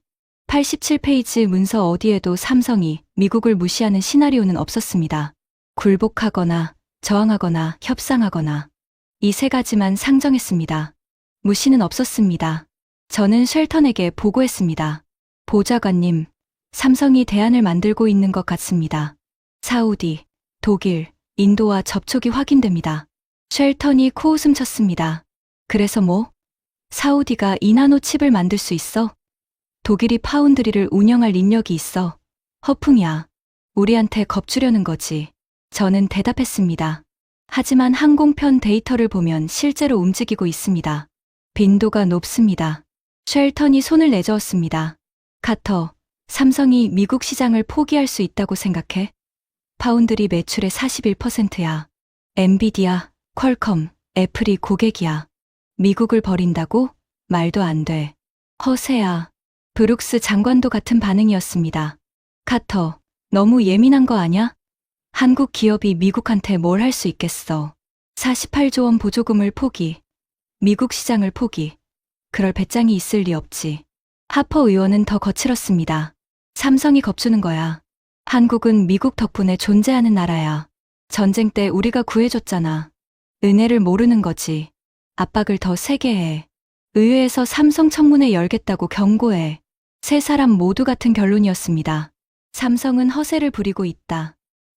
87페이지 문서 어디에도 삼성이 미국을 무시하는 시나리오는 없었습니다. 굴복하거나 저항하거나 협상하거나 이 세 가지만 상정했습니다. 무시는 없었습니다. 저는 쉘턴에게 보고했습니다. 보좌관님, 삼성이 대안을 만들고 있는 것 같습니다. 사우디, 독일, 인도와 접촉이 확인됩니다. 쉘턴이 코웃음 쳤습니다. 그래서 뭐? 사우디가 이나노 칩을 만들 수 있어? 독일이 파운드리를 운영할 인력이 있어. 허풍이야. 우리한테 겁주려는 거지. 저는 대답했습니다. 하지만 항공편 데이터를 보면 실제로 움직이고 있습니다. 빈도가 높습니다. 쉘턴이 손을 내저었습니다. 카터, 삼성이 미국 시장을 포기할 수 있다고 생각해? 파운드리 매출의 41%야. 엔비디아, 퀄컴, 애플이 고객이야. 미국을 버린다고? 말도 안 돼. 허세야. 브룩스 장관도 같은 반응이었습니다. 카터, 너무 예민한 거 아냐? 한국 기업이 미국한테 뭘 할 수 있겠어. 48조 원 보조금을 포기. 미국 시장을 포기. 그럴 배짱이 있을 리 없지. 하퍼 의원은 더 거칠었습니다. 삼성이 겁주는 거야. 한국은 미국 덕분에 존재하는 나라야. 전쟁 때 우리가 구해줬잖아. 은혜를 모르는 거지. 압박을 더 세게 해. 의회에서 삼성 청문회 열겠다고 경고해. 세 사람 모두 같은 결론이었습니다. 삼성은 허세를 부리고 있다.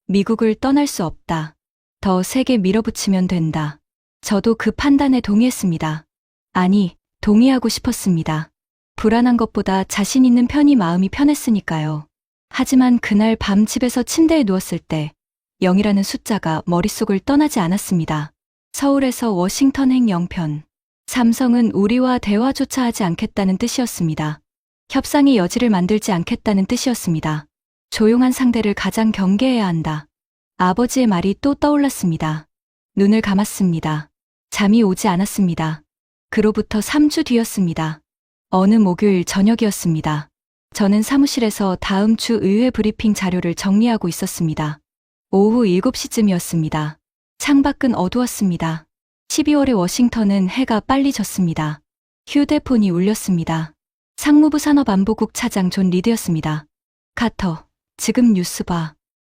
미국을 떠날 수 없다. 더 세게 밀어붙이면 된다. 저도 그 판단에 동의했습니다. 아니, 동의하고 싶었습니다. 불안한 것보다 자신 있는 편이 마음이 편했으니까요. 하지만 그날 밤 집에서 침대에 누웠을 때 0이라는 숫자가 머릿속을 떠나지 않았습니다. 서울에서 워싱턴행 0편. 삼성은 우리와 대화조차 하지 않겠다는 뜻이었습니다. 협상의 여지를 만들지 않겠다는 뜻이었습니다. 조용한 상대를 가장 경계해야 한다. 아버지의 말이 또 떠올랐습니다. 눈을 감았습니다. 잠이 오지 않았습니다. 그로부터 3주 뒤였습니다. 어느 목요일 저녁이었습니다. 저는 사무실에서 다음 주 의회 브리핑 자료를 정리하고 있었습니다. 오후 7시쯤이었습니다. 창밖은 어두웠습니다. 12월의 워싱턴은 해가 빨리 졌습니다. 휴대폰이 울렸습니다. 상무부 산업안보국 차장 존 리드였습니다. 카터, 지금 뉴스 봐.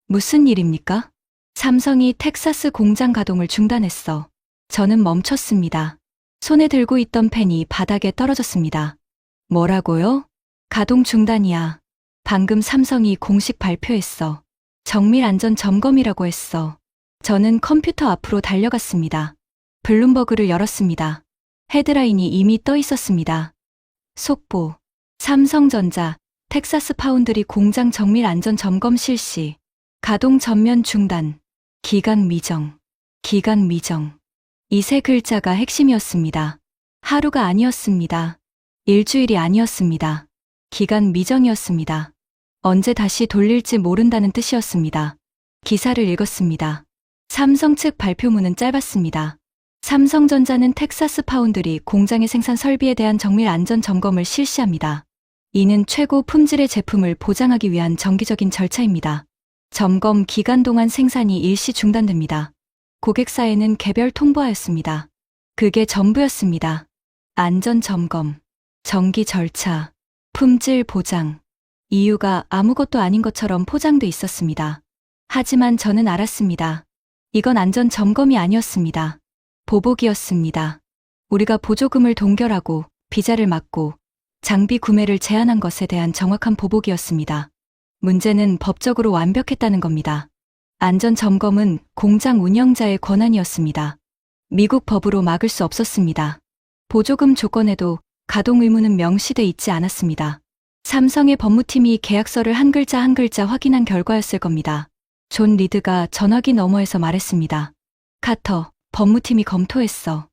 무슨 일입니까? 삼성이 텍사스 공장 가동을 중단했어. 저는 멈췄습니다. 손에 들고 있던 펜이 바닥에 떨어졌습니다. 뭐라고요? 가동 중단이야. 방금 삼성이 공식 발표했어. 정밀 안전 점검이라고 했어. 저는 컴퓨터 앞으로 달려갔습니다. 블룸버그를 열었습니다. 헤드라인이 이미 떠 있었습니다. 속보. 삼성전자, 텍사스 파운드리 공장 정밀 안전 점검 실시. 가동 전면 중단. 기간 미정. 기간 미정. 이 세 글자가 핵심이었습니다. 하루가 아니었습니다. 일주일이 아니었습니다. 기간 미정이었습니다. 언제 다시 돌릴지 모른다는 뜻이었습니다. 기사를 읽었습니다. 삼성 측 발표문은 짧았습니다. 삼성전자는 텍사스 파운드리 공장의 생산 설비에 대한 정밀 안전 점검을 실시합니다. 이는 최고 품질의 제품을 보장하기 위한 정기적인 절차입니다. 점검 기간 동안 생산이 일시 중단됩니다. 고객사에는 개별 통보하였습니다. 그게 전부였습니다. 안전 점검, 정기 절차, 품질 보장. 이유가 아무것도 아닌 것처럼 포장돼 있었습니다. 하지만 저는 알았습니다. 이건 안전 점검이 아니었습니다. 보복이었습니다. 우리가 보조금을 동결하고 비자를 막고 장비 구매를 제한한 것에 대한 정확한 보복이었습니다. 문제는 법적으로 완벽했다는 겁니다. 안전 점검은 공장 운영자의 권한이었습니다. 미국 법으로 막을 수 없었습니다. 보조금 조건에도 가동 의무는 명시돼 있지 않았습니다. 삼성의 법무팀이 계약서를 한 글자 한 글자 확인한 결과였을 겁니다. 존 리드가 전화기 너머에서 말했습니다. 카터, 법무팀이 검토했어.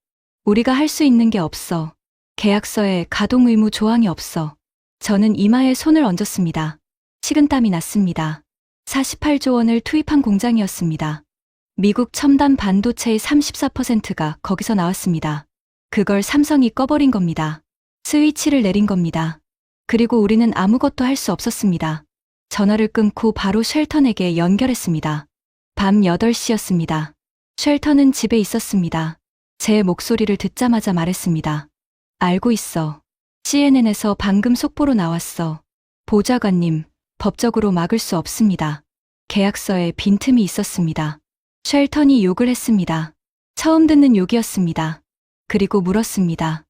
우리가 할 수 있는 게 없어. 계약서에 가동 의무 조항이 없어. 저는 이마에 손을 얹었습니다. 식은땀이 났습니다. 48조 원을 투입한 공장이었습니다. 미국 첨단 반도체의 34%가 거기서 나왔습니다. 그걸 삼성이 꺼버린 겁니다. 스위치를 내린 겁니다. 그리고 우리는 아무것도 할 수 없었습니다. 전화를 끊고 바로 쉘턴에게 연결했습니다. 밤 8시였습니다. 쉘턴은 집에 있었습니다. 제 목소리를 듣자마자 말했습니다. 알고 있어. CNN에서 방금 속보로 나왔어. 보좌관님, 법적으로 막을 수 없습니다. 계약서에 빈틈이 있었습니다. 쉘턴이 욕을 했습니다. 처음 듣는 욕이었습니다. 그리고 물었습니다.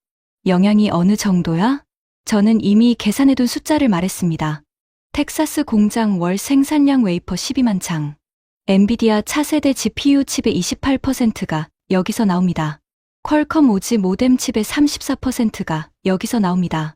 영향이 어느 정도야? 저는 이미 계산해둔 숫자를 말했습니다. 텍사스 공장 월 생산량 웨이퍼 12만 창. 엔비디아 차세대 GPU 칩의 28%가 여기서 나옵니다. 퀄컴 오지 모뎀 칩의 34%가 여기서 나옵니다.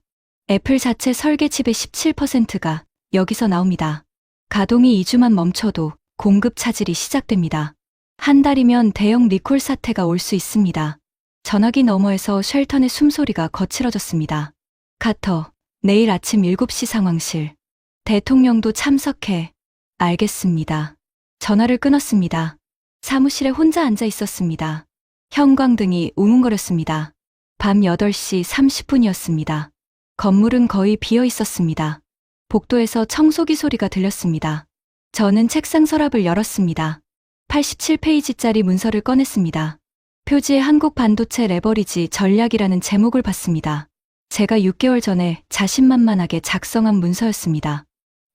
애플 자체 설계 칩의 17%가 여기서 나옵니다. 가동이 2주만 멈춰도 공급 차질이 시작됩니다. 한 달이면 대형 리콜 사태가 올 수 있습니다. 전화기 너머에서 쉘턴의 숨소리가 거칠어졌습니다. 카터, 내일 아침 7시 상황실. 대통령도 참석해. 알겠습니다. 전화를 끊었습니다. 사무실에 혼자 앉아 있었습니다. 형광등이 우문거렸습니다. 밤 8시 30분이었습니다. 건물은 거의 비어 있었습니다. 복도에서 청소기 소리가 들렸습니다. 저는 책상 서랍을 열었습니다. 87페이지짜리 문서를 꺼냈습니다. 표지에 한국 반도체 레버리지 전략이라는 제목을 봤습니다. 제가 6개월 전에 자신만만하게 작성한 문서였습니다.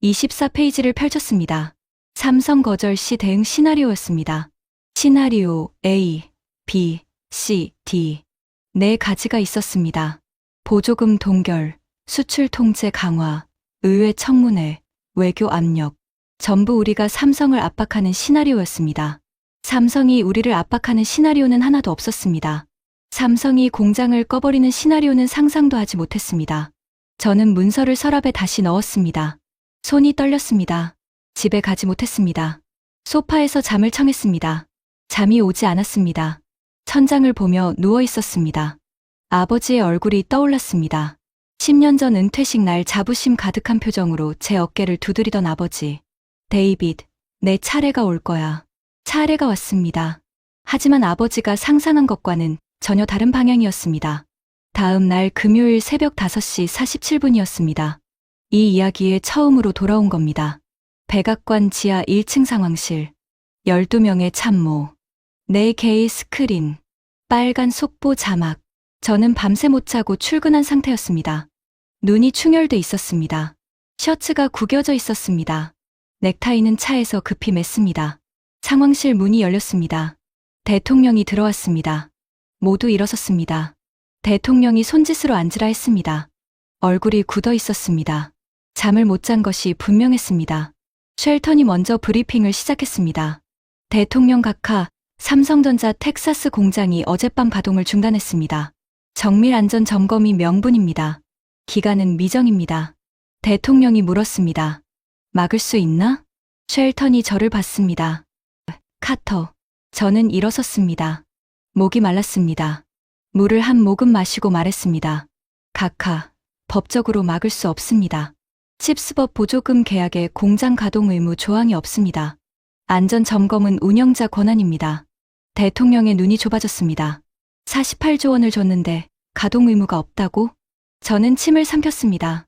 24페이지를 펼쳤습니다. 삼성 거절 시 대응 시나리오였습니다. 시나리오 A, B, C, D. 4가지가 있었습니다. 보조금 동결, 수출 통제 강화, 의회 청문회, 외교 압력. 전부 우리가 삼성을 압박하는 시나리오였습니다. 삼성이 우리를 압박하는 시나리오는 하나도 없었습니다. 삼성이 공장을 꺼버리는 시나리오는 상상도 하지 못했습니다. 저는 문서를 서랍에 다시 넣었습니다. 손이 떨렸습니다. 집에 가지 못했습니다. 소파에서 잠을 청했습니다. 잠이 오지 않았습니다. 천장을 보며 누워 있었습니다. 아버지의 얼굴이 떠올랐습니다. 10년 전 은퇴식 날 자부심 가득한 표정으로 제 어깨를 두드리던 아버지. 데이빗, 내 차례가 올 거야. 차례가 왔습니다. 하지만 아버지가 상상한 것과는 전혀 다른 방향이었습니다. 다음 날 금요일 새벽 5시 47분이었습니다. 이 이야기에 처음으로 돌아온 겁니다. 백악관 지하 1층 상황실. 12명의 참모. 4개의 스크린. 빨간 속보 자막. 저는 밤새 못 자고 출근한 상태였습니다. 눈이 충혈돼 있었습니다. 셔츠가 구겨져 있었습니다. 넥타이는 차에서 급히 맸습니다. 상황실 문이 열렸습니다. 대통령이 들어왔습니다. 모두 일어섰습니다. 대통령이 손짓으로 앉으라 했습니다. 얼굴이 굳어 있었습니다. 잠을 못 잔 것이 분명했습니다. 쉘턴이 먼저 브리핑을 시작했습니다. 대통령 각하, 삼성전자 텍사스 공장이 어젯밤 가동을 중단했습니다. 정밀 안전 점검이 명분입니다. 기간은 미정입니다. 대통령이 물었습니다. 막을 수 있나? 쉘턴이 저를 봤습니다. 카터. 저는 일어섰습니다. 목이 말랐습니다. 물을 한 모금 마시고 말했습니다. 각하, 법적으로 막을 수 없습니다. 칩스법 보조금 계약에 공장 가동 의무 조항이 없습니다. 안전 점검은 운영자 권한입니다. 대통령의 눈이 좁아졌습니다. 48조 원을 줬는데 가동 의무가 없다고? 저는 침을 삼켰습니다.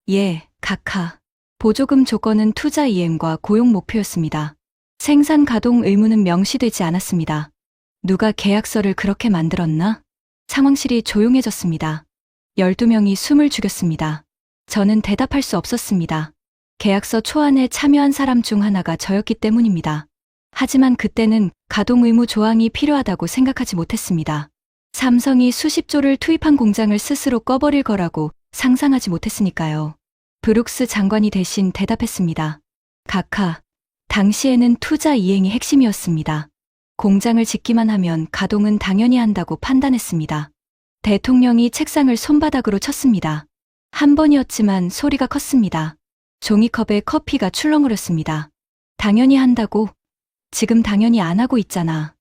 예, 각하. 보조금 조건은 투자 이행과 고용 목표였습니다. 생산 가동 의무는 명시되지 않았습니다. 누가 계약서를 그렇게 만들었나? 상황실이 조용해졌습니다. 12명이 숨을 죽였습니다. 저는 대답할 수 없었습니다. 계약서 초안에 참여한 사람 중 하나가 저였기 때문입니다. 하지만 그때는 가동 의무 조항이 필요하다고 생각하지 못했습니다. 삼성이 수십조를 투입한 공장을 스스로 꺼버릴 거라고 상상하지 못했으니까요. 브룩스 장관이 대신 대답했습니다. 각하, 당시에는 투자 이행이 핵심이었습니다. 공장을 짓기만 하면 가동은 당연히 한다고 판단했습니다. 대통령이 책상을 손바닥으로 쳤습니다. 한 번이었지만 소리가 컸습니다. 종이컵에 커피가 출렁거렸습니다. 당연히 한다고? 지금 당연히 안 하고 있잖아.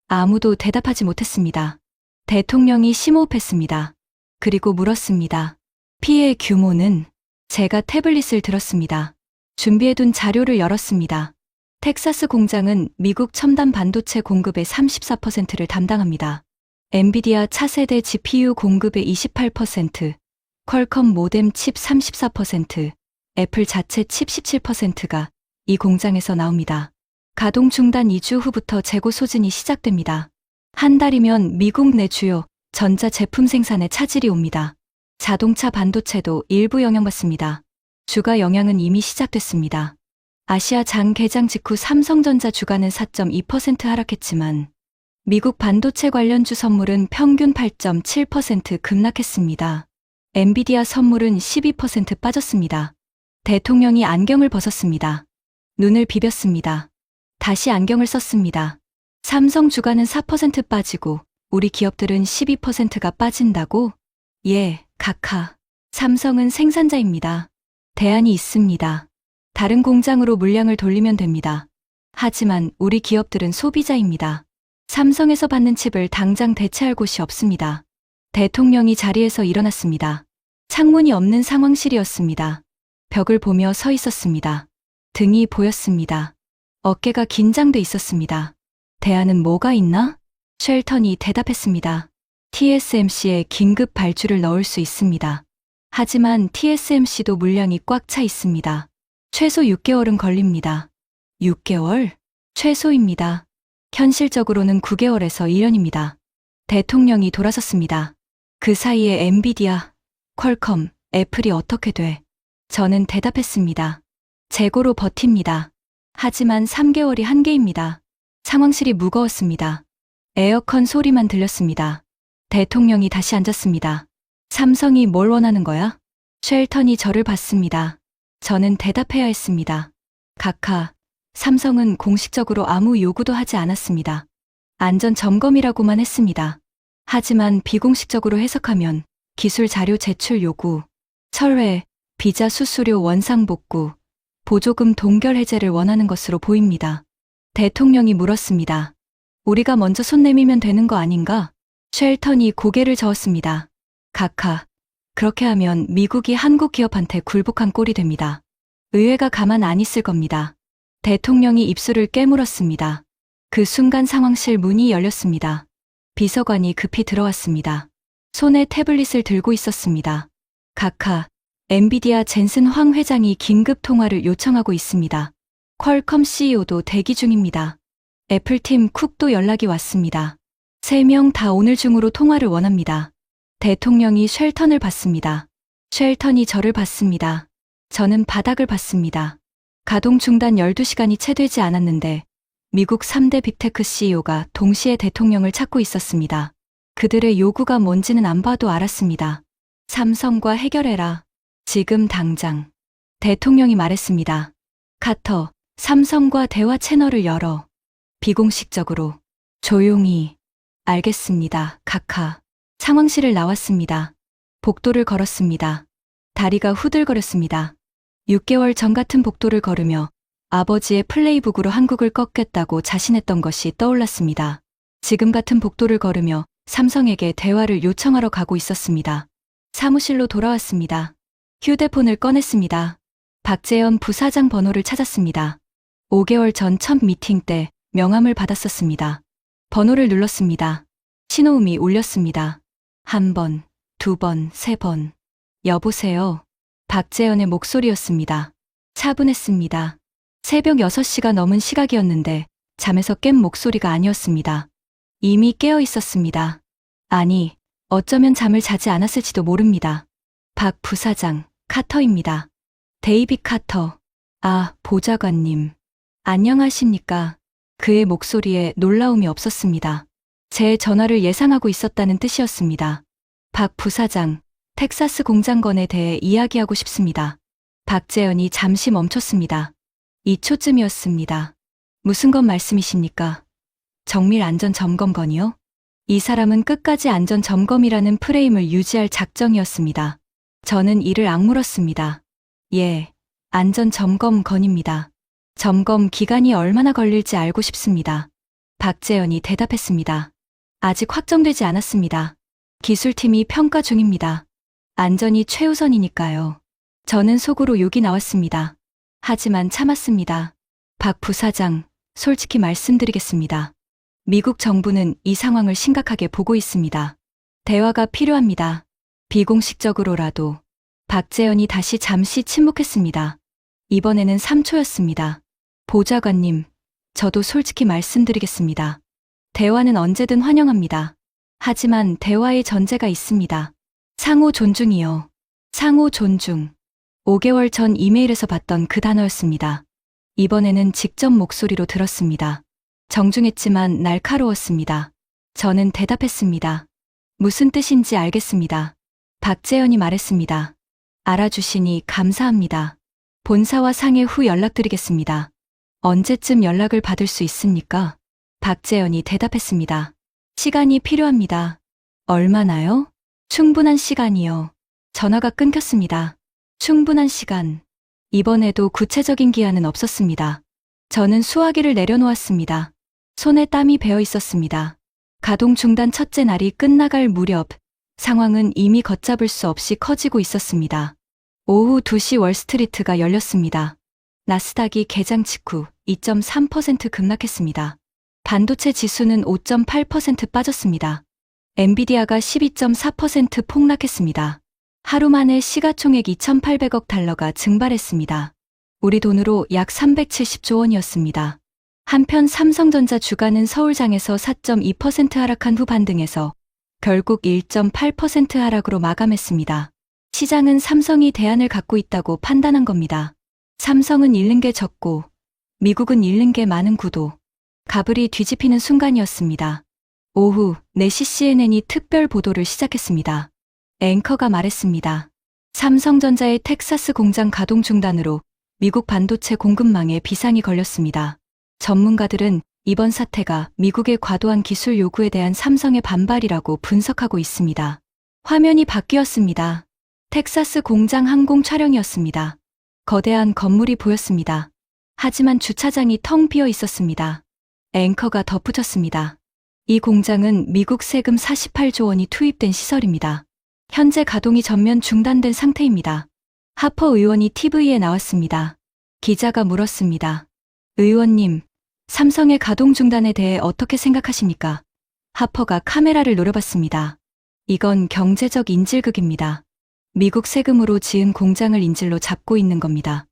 아무도 대답하지 못했습니다. 대통령이 심호흡했습니다. 그리고 물었습니다. 피해 규모는? 제가 태블릿을 들었습니다. 준비해둔 자료를 열었습니다. 텍사스 공장은 미국 첨단 반도체 공급의 34%를 담당합니다. 엔비디아 차세대 GPU 공급의 28%, 퀄컴 모뎀 칩 34%, 애플 자체 칩 17%가 이 공장에서 나옵니다. 가동 중단 2주 후부터 재고 소진이 시작됩니다. 한 달이면 미국 내 주요 전자 제품 생산에 차질이 옵니다. 자동차 반도체도 일부 영향받습니다. 주가 영향은 이미 시작됐습니다. 아시아 장 개장 직후 삼성전자 주가는 4.2% 하락했지만 미국 반도체 관련주 선물은 평균 8.7% 급락했습니다. 엔비디아 선물은 12% 빠졌습니다. 대통령이 안경을 벗었습니다. 눈을 비볐습니다. 다시 안경을 썼습니다. 삼성 주가는 4% 빠지고 우리 기업들은 12%가 빠진다고? 예, 각하. 삼성은 생산자입니다. 대안이 있습니다. 다른 공장으로 물량을 돌리면 됩니다. 하지만 우리 기업들은 소비자입니다. 삼성에서 받는 칩을 당장 대체할 곳이 없습니다. 대통령이 자리에서 일어났습니다. 창문이 없는 상황실이었습니다. 벽을 보며 서 있었습니다. 등이 보였습니다. 어깨가 긴장돼 있었습니다. 대안은 뭐가 있나? 쉘턴이 대답했습니다. TSMC에 긴급 발주를 넣을 수 있습니다. 하지만 TSMC도 물량이 꽉 차 있습니다. 최소 6개월은 걸립니다. 6개월? 최소입니다. 현실적으로는 9개월에서 1년입니다. 대통령이 돌아섰습니다. 그 사이에 엔비디아, 퀄컴, 애플이 어떻게 돼? 저는 대답했습니다. 재고로 버팁니다. 하지만 3개월이 한계입니다. 상황실이 무거웠습니다. 에어컨 소리만 들렸습니다. 대통령이 다시 앉았습니다. 삼성이 뭘 원하는 거야? 쉘턴이 저를 봤습니다. 저는 대답해야 했습니다. 각하, 삼성은 공식적으로 아무 요구도 하지 않았습니다. 안전 점검이라고만 했습니다. 하지만 비공식적으로 해석하면 기술 자료 제출 요구, 철회, 비자 수수료 원상 복구, 보조금 동결 해제를 원하는 것으로 보입니다. 대통령이 물었습니다. 우리가 먼저 손 내밀면 되는 거 아닌가? 쉘턴이 고개를 저었습니다. 각하, 그렇게 하면 미국이 한국 기업한테 굴복한 꼴이 됩니다. 의회가 가만 안 있을 겁니다. 대통령이 입술을 깨물었습니다. 그 순간 상황실 문이 열렸습니다. 비서관이 급히 들어왔습니다. 손에 태블릿을 들고 있었습니다. 각하, 엔비디아 젠슨 황 회장이 긴급 통화를 요청하고 있습니다. 퀄컴 CEO도 대기 중입니다. 애플팀 쿡도 연락이 왔습니다. 3명 다 오늘 중으로 통화를 원합니다. 대통령이 쉘턴을 봤습니다. 쉘턴이 저를 봤습니다. 저는 바닥을 봤습니다. 가동 중단 12시간이 채 되지 않았는데 미국 3대 빅테크 CEO가 동시에 대통령을 찾고 있었습니다. 그들의 요구가 뭔지는 안 봐도 알았습니다. 삼성과 해결해라. 지금 당장. 대통령이 말했습니다. 카터, 삼성과 대화 채널을 열어. 비공식적으로. 조용히. 알겠습니다, 각하. 상황실을 나왔습니다. 복도를 걸었습니다. 다리가 후들거렸습니다. 6개월 전 같은 복도를 걸으며 아버지의 플레이북으로 한국을 꺾겠다고 자신했던 것이 떠올랐습니다. 지금 같은 복도를 걸으며 삼성에게 대화를 요청하러 가고 있었습니다. 사무실로 돌아왔습니다. 휴대폰을 꺼냈습니다. 박재현 부사장 번호를 찾았습니다. 5개월 전 첫 미팅 때 명함을 받았었습니다. 번호를 눌렀습니다. 신호음이 울렸습니다. 1번, 2번, 3번. 여보세요. 박재현의 목소리였습니다. 차분했습니다. 새벽 6시가 넘은 시각이었는데 잠에서 깬 목소리가 아니었습니다. 이미 깨어 있었습니다. 아니, 어쩌면 잠을 자지 않았을지도 모릅니다. 박 부사장, 카터입니다. 데이빗 카터. 아, 보좌관님. 안녕하십니까. 그의 목소리에 놀라움이 없었습니다. 제 전화를 예상하고 있었다는 뜻이었습니다. 박 부사장, 텍사스 공장건에 대해 이야기하고 싶습니다. 박재현이 잠시 멈췄습니다. 2초쯤이었습니다. 무슨 건 말씀이십니까? 정밀 안전 점검건이요? 이 사람은 끝까지 안전 점검이라는 프레임을 유지할 작정이었습니다. 저는 이를 악물었습니다. 예, 안전 점검건입니다. 점검 기간이 얼마나 걸릴지 알고 싶습니다. 박재현이 대답했습니다. 아직 확정되지 않았습니다. 기술팀이 평가 중입니다. 안전이 최우선이니까요. 저는 속으로 욕이 나왔습니다. 하지만 참았습니다. 박 부사장, 솔직히 말씀드리겠습니다. 미국 정부는 이 상황을 심각하게 보고 있습니다. 대화가 필요합니다. 비공식적으로라도. 박재현이 다시 잠시 침묵했습니다. 이번에는 3초였습니다. 보좌관님, 저도 솔직히 말씀드리겠습니다. 대화는 언제든 환영합니다. 하지만 대화의 전제가 있습니다. 상호 존중이요. 상호 존중. 5개월 전 이메일에서 봤던 그 단어였습니다. 이번에는 직접 목소리로 들었습니다. 정중했지만 날카로웠습니다. 저는 대답했습니다. 무슨 뜻인지 알겠습니다. 박재현이 말했습니다. 알아주시니 감사합니다. 본사와 상의 후 연락드리겠습니다. 언제쯤 연락을 받을 수 있습니까? 박재현이 대답했습니다. 시간이 필요합니다. 얼마나요? 충분한 시간이요. 전화가 끊겼습니다. 충분한 시간. 이번에도 구체적인 기한은 없었습니다. 저는 수화기를 내려놓았습니다. 손에 땀이 배어 있었습니다. 가동 중단 첫째 날이 끝나갈 무렵 상황은 이미 걷잡을 수 없이 커지고 있었습니다. 오후 2시 월스트리트가 열렸습니다. 나스닥이 개장 직후 2.3% 급락했습니다. 반도체 지수는 5.8% 빠졌습니다. 엔비디아가 12.4% 폭락했습니다. 하루 만에 시가총액 2,800억 달러가 증발했습니다. 우리 돈으로 약 370조 원이었습니다. 한편 삼성전자 주가는 서울장에서 4.2% 하락한 후 반등해서 결국 1.8% 하락으로 마감했습니다. 시장은 삼성이 대안을 갖고 있다고 판단한 겁니다. 삼성은 잃는 게 적고 미국은 잃는 게 많은 구도. 가불이 뒤집히는 순간이었습니다. 오후 4시 CNN이 특별 보도를 시작했습니다. 앵커가 말했습니다. 삼성전자의 텍사스 공장 가동 중단으로 미국 반도체 공급망에 비상이 걸렸습니다. 전문가들은 이번 사태가 미국의 과도한 기술 요구에 대한 삼성의 반발이라고 분석하고 있습니다. 화면이 바뀌었습니다. 텍사스 공장 항공 촬영이었습니다. 거대한 건물이 보였습니다. 하지만 주차장이 텅 비어 있었습니다. 앵커가 덧붙였습니다. 이 공장은 미국 세금 48조 원이 투입된 시설입니다. 현재 가동이 전면 중단된 상태입니다. 하퍼 의원이 TV에 나왔습니다. 기자가 물었습니다. 의원님, 삼성의 가동 중단에 대해 어떻게 생각하십니까? 하퍼가 카메라를 노려봤습니다. 이건 경제적 인질극입니다. 미국 세금으로 지은 공장을 인질로 잡고 있는 겁니다.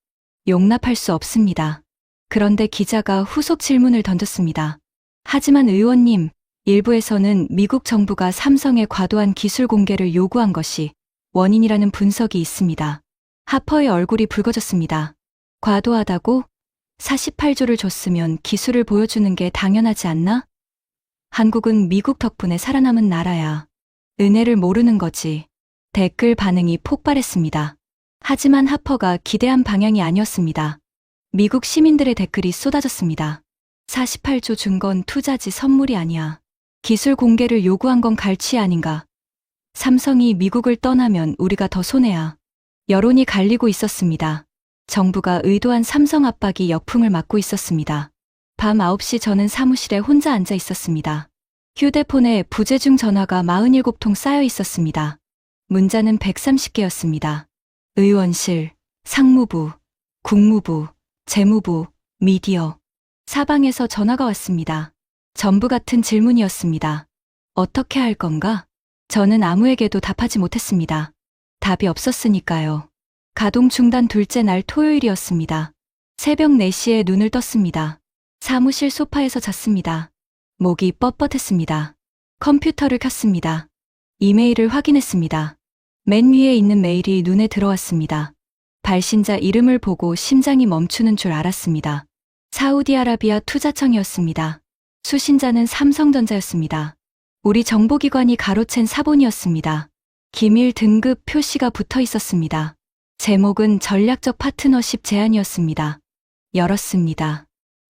용납할 수 없습니다. 그런데 기자가 후속 질문을 던졌습니다. 하지만 의원님, 일부에서는 미국 정부가 삼성의 과도한 기술 공개를 요구한 것이 원인이라는 분석이 있습니다. 하퍼의 얼굴이 붉어졌습니다. 과도하다고? 48조를 줬으면 기술을 보여주는 게 당연하지 않나? 한국은 미국 덕분에 살아남은 나라야. 은혜를 모르는 거지. 댓글 반응이 폭발했습니다. 하지만 하퍼가 기대한 방향이 아니었습니다. 미국 시민들의 댓글이 쏟아졌습니다. 48조 준 건 투자지 선물이 아니야. 기술 공개를 요구한 건 갈취 아닌가. 삼성이 미국을 떠나면 우리가 더 손해야. 여론이 갈리고 있었습니다. 정부가 의도한 삼성 압박이 역풍을 맞고 있었습니다. 밤 9시 저는 사무실에 혼자 앉아 있었습니다. 휴대폰에 부재중 전화가 47통 쌓여 있었습니다. 문자는 130개였습니다. 의원실, 상무부, 국무부, 재무부, 미디어. 사방에서 전화가 왔습니다. 전부 같은 질문이었습니다. 어떻게 할 건가? 저는 아무에게도 답하지 못했습니다. 답이 없었으니까요. 가동 중단 둘째 날 토요일이었습니다. 새벽 4시에 눈을 떴습니다. 사무실 소파에서 잤습니다. 목이 뻣뻣했습니다. 컴퓨터를 켰습니다. 이메일을 확인했습니다. 맨 위에 있는 메일이 눈에 들어왔습니다. 발신자 이름을 보고 심장이 멈추는 줄 알았습니다. 사우디아라비아 투자청이었습니다. 수신자는 삼성전자였습니다. 우리 정보기관이 가로챈 사본이었습니다. 기밀 등급 표시가 붙어 있었습니다. 제목은 전략적 파트너십 제안이었습니다. 열었습니다.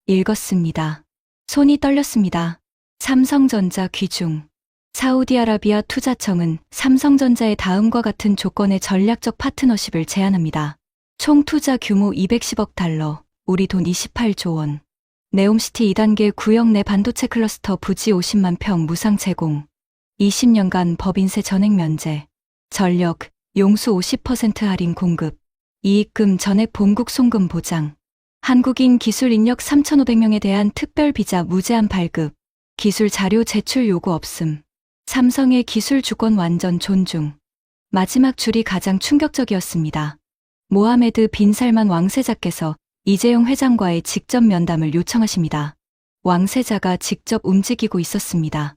읽었습니다. 손이 떨렸습니다. 삼성전자 귀중. 사우디아라비아 투자청은 삼성전자의 다음과 같은 조건의 전략적 파트너십을 제안합니다. 총 투자 규모 210억 달러, 우리 돈 28조 원. 네옴시티 2단계 구역 내 반도체 클러스터 부지 50만 평 무상 제공. 20년간 법인세 전액 면제. 전력, 용수 50% 할인 공급. 이익금 전액 본국 송금 보장. 한국인 기술 인력 3,500명에 대한 특별 비자 무제한 발급. 기술 자료 제출 요구 없음. 삼성의 기술 주권 완전 존중. 마지막 줄이 가장 충격적이었습니다. 모하메드 빈 살만 왕세자께서 이재용 회장과의 직접 면담을 요청하십니다. 왕세자가 직접 움직이고 있었습니다.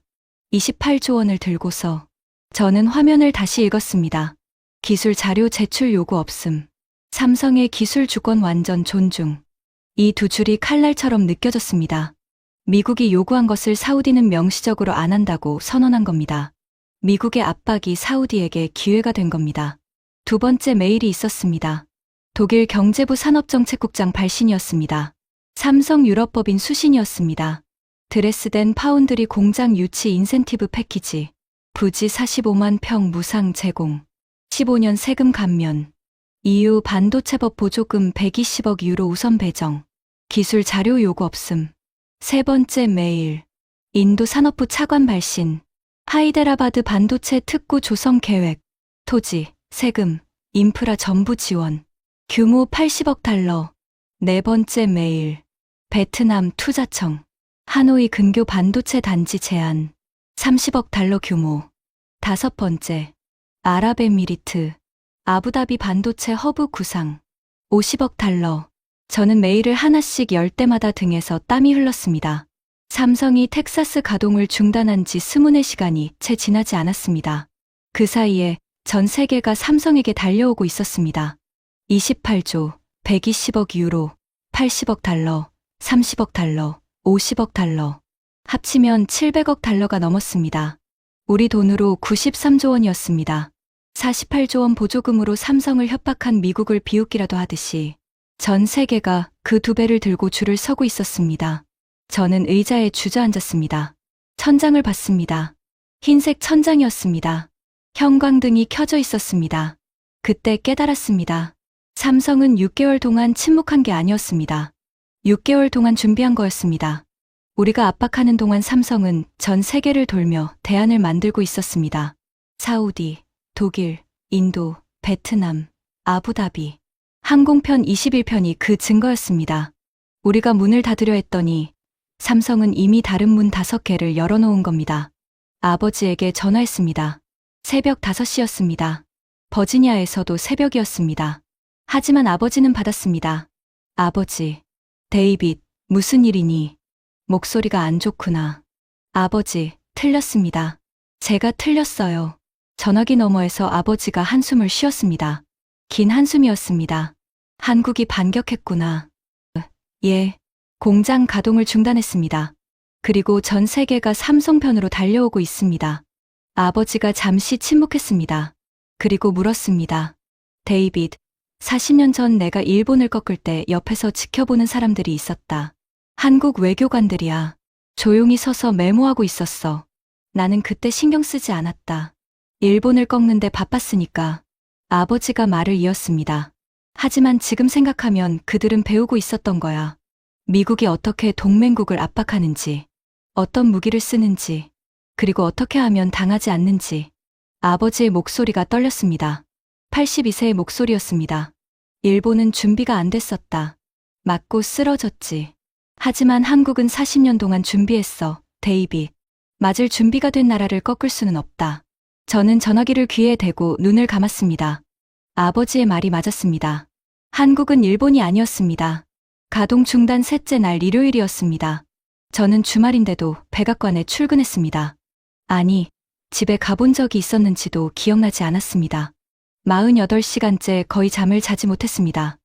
28조 원을 들고서 저는 화면을 다시 읽었습니다. 기술 자료 제출 요구 없음. 삼성의 기술 주권 완전 존중. 이 두 줄이 칼날처럼 느껴졌습니다. 미국이 요구한 것을 사우디는 명시적으로 안 한다고 선언한 겁니다. 미국의 압박이 사우디에게 기회가 된 겁니다. 두 번째 메일이 있었습니다. 독일 경제부 산업정책국장 발신이었습니다. 삼성 유럽법인 수신이었습니다. 드레스덴 파운드리 공장 유치 인센티브 패키지. 부지 45만 평 무상 제공. 15년 세금 감면. EU 반도체법 보조금 120억 유로 우선 배정. 기술 자료 요구 없음. 세 번째 메일. 인도 산업부 차관 발신. 하이데라바드 반도체 특구 조성 계획. 토지, 세금, 인프라 전부 지원. 규모 80억 달러. 네 번째 메일. 베트남 투자청. 하노이 근교 반도체 단지 제안. 30억 달러 규모. 다섯 번째. 아랍에미리트. 아부다비 반도체 허브 구상. 50억 달러. 저는 메일을 하나씩 열 때마다 등에서 땀이 흘렀습니다. 삼성이 텍사스 가동을 중단한 지 24시간이 채 지나지 않았습니다. 그 사이에 전 세계가 삼성에게 달려오고 있었습니다. 28조, 120억 유로, 80억 달러, 30억 달러, 50억 달러. 합치면 700억 달러가 넘었습니다. 우리 돈으로 93조 원이었습니다. 48조 원 보조금으로 삼성을 협박한 미국을 비웃기라도 하듯이 전 세계가 그 두 배를 들고 줄을 서고 있었습니다. 저는 의자에 주저앉았습니다. 천장을 봤습니다. 흰색 천장이었습니다. 형광등이 켜져 있었습니다. 그때 깨달았습니다. 삼성은 6개월 동안 침묵한 게 아니었습니다. 6개월 동안 준비한 거였습니다. 우리가 압박하는 동안 삼성은 전 세계를 돌며 대안을 만들고 있었습니다. 사우디, 독일, 인도, 베트남, 아부다비. 항공편 21편이 그 증거였습니다. 우리가 문을 닫으려 했더니 삼성은 이미 다른 문 5개를 열어놓은 겁니다. 아버지에게 전화했습니다. 새벽 5시였습니다. 버지니아에서도 새벽이었습니다. 하지만 아버지는 받았습니다. 아버지, 데이빗, 무슨 일이니? 목소리가 안 좋구나. 아버지, 틀렸습니다. 제가 틀렸어요. 전화기 너머에서 아버지가 한숨을 쉬었습니다. 긴 한숨이었습니다. 한국이 반격했구나. 예. 공장 가동을 중단했습니다. 그리고 전 세계가 삼성 편으로 달려오고 있습니다. 아버지가 잠시 침묵했습니다. 그리고 물었습니다. 데이빗, 40년 전 내가 일본을 꺾을 때 옆에서 지켜보는 사람들이 있었다. 한국 외교관들이야. 조용히 서서 메모하고 있었어. 나는 그때 신경 쓰지 않았다. 일본을 꺾는데 바빴으니까. 아버지가 말을 이었습니다. 하지만 지금 생각하면 그들은 배우고 있었던 거야. 미국이 어떻게 동맹국을 압박하는지, 어떤 무기를 쓰는지, 그리고 어떻게 하면 당하지 않는지. 아버지의 목소리가 떨렸습니다. 82세의 목소리였습니다. 일본은 준비가 안 됐었다. 맞고 쓰러졌지. 하지만 한국은 40년 동안 준비했어, 데이빗. 맞을 준비가 된 나라를 꺾을 수는 없다. 저는 전화기를 귀에 대고 눈을 감았습니다. 아버지의 말이 맞았습니다. 한국은 일본이 아니었습니다. 가동 중단 셋째 날 일요일이었습니다. 저는 주말인데도 백악관에 출근했습니다. 아니, 집에 가본 적이 있었는지도 기억나지 않았습니다. 48시간째 거의 잠을 자지 못했습니다.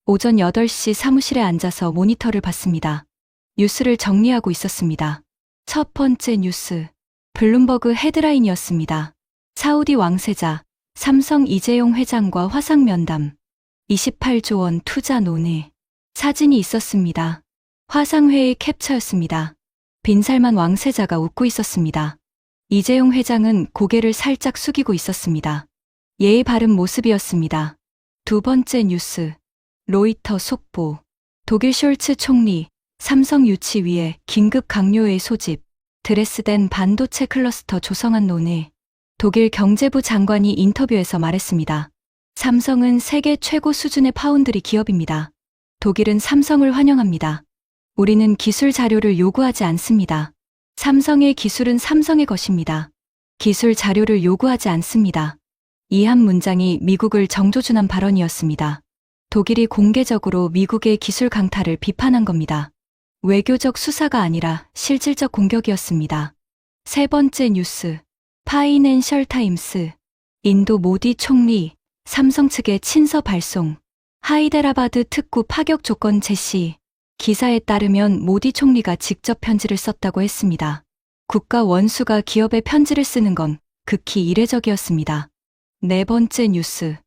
오전 8시 사무실에 앉아서 모니터를 봤습니다. 뉴스를 정리하고 있었습니다. 첫 번째 뉴스, 블룸버그 헤드라인이었습니다. 사우디 왕세자, 삼성 이재용 회장과 화상 면담, 28조 원 투자 논의. 사진이 있었습니다. 화상회의 캡처였습니다. 빈살만 왕세자가 웃고 있었습니다. 이재용 회장은 고개를 살짝 숙이고 있었습니다. 예의 바른 모습이었습니다. 두 번째 뉴스, 로이터 속보. 독일 숄츠 총리, 삼성 유치위에 긴급 강요회 소집, 드레스덴 반도체 클러스터 조성안 논의. 독일 경제부 장관이 인터뷰에서 말했습니다. 삼성은 세계 최고 수준의 파운드리 기업입니다. 독일은 삼성을 환영합니다. 우리는 기술 자료를 요구하지 않습니다. 삼성의 기술은 삼성의 것입니다. 기술 자료를 요구하지 않습니다. 이 한 문장이 미국을 정조준한 발언이었습니다. 독일이 공개적으로 미국의 기술 강탈을 비판한 겁니다. 외교적 수사가 아니라 실질적 공격이었습니다. 세 번째 뉴스, 파이낸셜 타임스. 인도 모디 총리, 삼성 측에 친서 발송. 하이데라바드 특구 파격 조건 제시. 기사에 따르면 모디 총리가 직접 편지를 썼다고 했습니다. 국가 원수가 기업에 편지를 쓰는 건 극히 이례적이었습니다. 네 번째 뉴스.